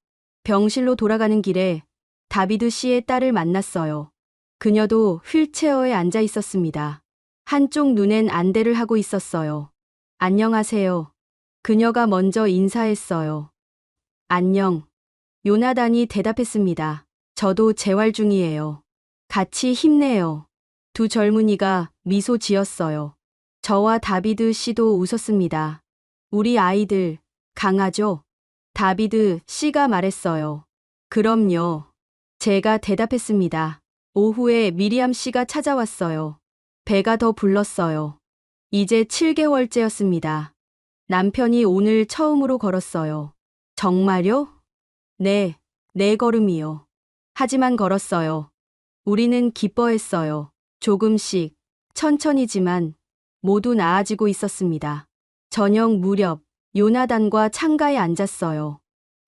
병실로 돌아가는 길에 다비드 씨의 딸을 만났어요. 그녀도 휠체어에 앉아 있었습니다. 한쪽 눈엔 안대를 하고 있었어요. 안녕하세요. 그녀가 먼저 인사했어요. 안녕. 요나단이 대답했습니다. 저도 재활 중이에요. 같이 힘내요. 두 젊은이가 미소 지었어요. 저와 다비드 씨도 웃었습니다. 우리 아이들, 강하죠? 다비드 씨가 말했어요. 그럼요. 제가 대답했습니다. 오후에 미리암 씨가 찾아왔어요. 배가 더 불렀어요. 이제 7개월째였습니다. 남편이 오늘 처음으로 걸었어요. 정말요? 네, 4걸음이요. 하지만 걸었어요. 우리는 기뻐했어요. 조금씩, 천천히지만 모두 나아지고 있었습니다. 저녁 무렵, 요나단과 창가에 앉았어요.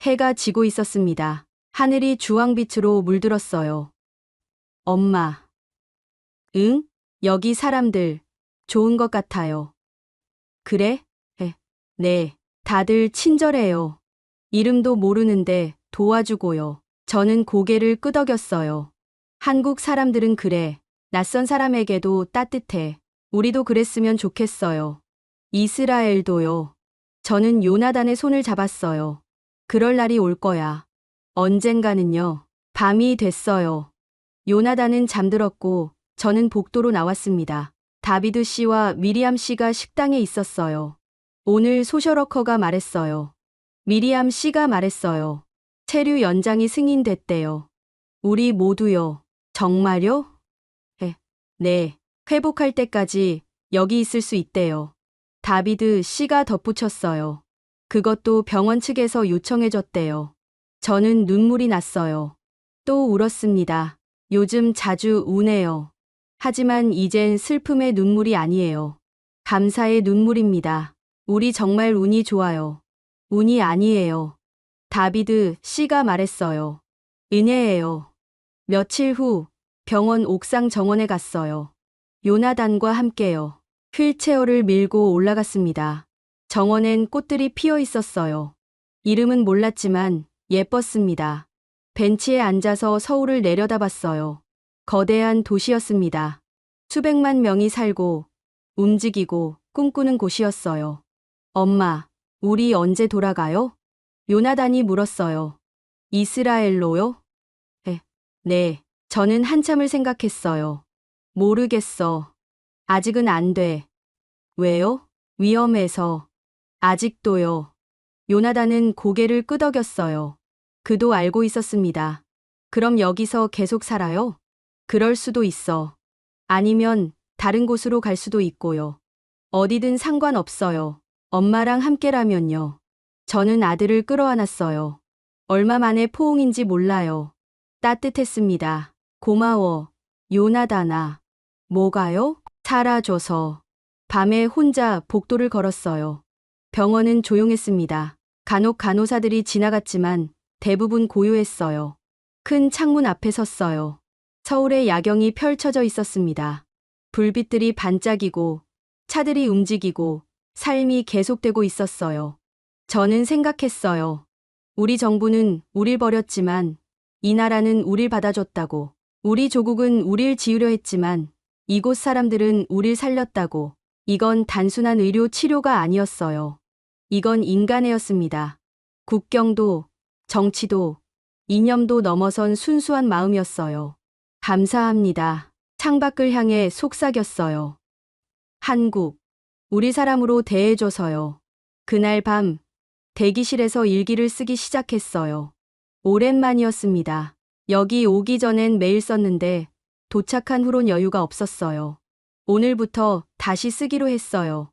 해가 지고 있었습니다. 하늘이 주황빛으로 물들었어요. 엄마. 응? 여기 사람들, 좋은 것 같아요. 그래? 네, 다들 친절해요. 이름도 모르는데 도와주고요. 저는 고개를 끄덕였어요. 한국 사람들은 그래. 낯선 사람에게도 따뜻해. 우리도 그랬으면 좋겠어요. 이스라엘도요. 저는 요나단의 손을 잡았어요. 그럴 날이 올 거야. 언젠가는요. 밤이 됐어요. 요나단은 잠들었고 저는 복도로 나왔습니다. 다비드 씨와 미리암 씨가 식당에 있었어요. 오늘 소셜워커가 말했어요. 미리암 씨가 말했어요. 체류 연장이 승인됐대요. 우리 모두요. 정말요? 네. 회복할 때까지 여기 있을 수 있대요. 다비드 씨가 덧붙였어요. 그것도 병원 측에서 요청해줬대요. 저는 눈물이 났어요. 또 울었습니다. 요즘 자주 우네요. 하지만 이젠 슬픔의 눈물이 아니에요. 감사의 눈물입니다. 우리 정말 운이 좋아요. 운이 아니에요. 다비드 씨가 말했어요. 은혜예요. 며칠 후 병원 옥상 정원에 갔어요. 요나단과 함께요. 휠체어를 밀고 올라갔습니다. 정원엔 꽃들이 피어 있었어요. 이름은 몰랐지만 예뻤습니다. 벤치에 앉아서 서울을 내려다봤어요. 거대한 도시였습니다. 수백만 명이 살고 움직이고 꿈꾸는 곳이었어요. 엄마, 우리 언제 돌아가요? 요나단이 물었어요. 이스라엘로요? 네. 저는 한참을 생각했어요. 모르겠어. 아직은 안 돼. 왜요? 위험해서. 아직도요. 요나단은 고개를 끄덕였어요. 그도 알고 있었습니다. 그럼 여기서 계속 살아요? 그럴 수도 있어. 아니면 다른 곳으로 갈 수도 있고요. 어디든 상관없어요. 엄마랑 함께라면요. 저는 아들을 끌어안았어요. 얼마 만에 포옹인지 몰라요. 따뜻했습니다. 고마워. 요나단아. 뭐가요? 살아줘서. 밤에 혼자 복도를 걸었어요. 병원은 조용했습니다. 간혹 간호사들이 지나갔지만 대부분 고요했어요. 큰 창문 앞에 섰어요. 서울의 야경이 펼쳐져 있었습니다. 불빛들이 반짝이고 차들이 움직이고 삶이 계속되고 있었어요. 저는 생각했어요. 우리 정부는 우릴 버렸지만 이 나라는 우릴 받아줬다고. 우리 조국은 우릴 지으려 했지만 이곳 사람들은 우릴 살렸다고. 이건 단순한 의료 치료가 아니었어요. 이건 인간애였습니다. 국경도, 정치도, 이념도 넘어선 순수한 마음이었어요. 감사합니다. 창밖을 향해 속삭였어요. 한국, 우리 사람으로 대해줘서요. 그날 밤, 대기실에서 일기를 쓰기 시작했어요. 오랜만이었습니다. 여기 오기 전엔 매일 썼는데 도착한 후론 여유가 없었어요. 오늘부터 다시 쓰기로 했어요.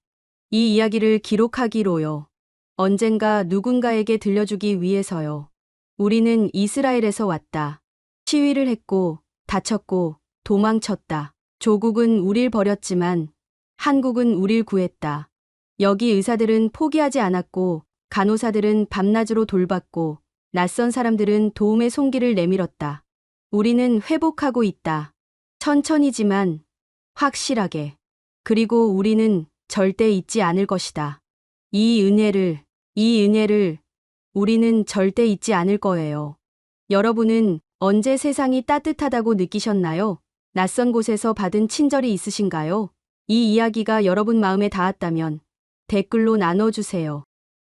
이 이야기를 기록하기로요. 언젠가 누군가에게 들려주기 위해서요. 우리는 이스라엘에서 왔다. 시위를 했고, 다쳤고, 도망쳤다. 조국은 우릴 버렸지만 한국은 우릴 구했다. 여기 의사들은 포기하지 않았고, 간호사들은 밤낮으로 돌봤고, 낯선 사람들은 도움의 손길을 내밀었다. 우리는 회복하고 있다. 천천히지만 확실하게. 그리고 우리는 절대 잊지 않을 것이다. 이 은혜를 우리는 절대 잊지 않을 거예요. 여러분은 언제 세상이 따뜻하다고 느끼셨나요? 낯선 곳에서 받은 친절이 있으신가요? 이 이야기가 여러분 마음에 닿았다면 댓글로 나눠주세요.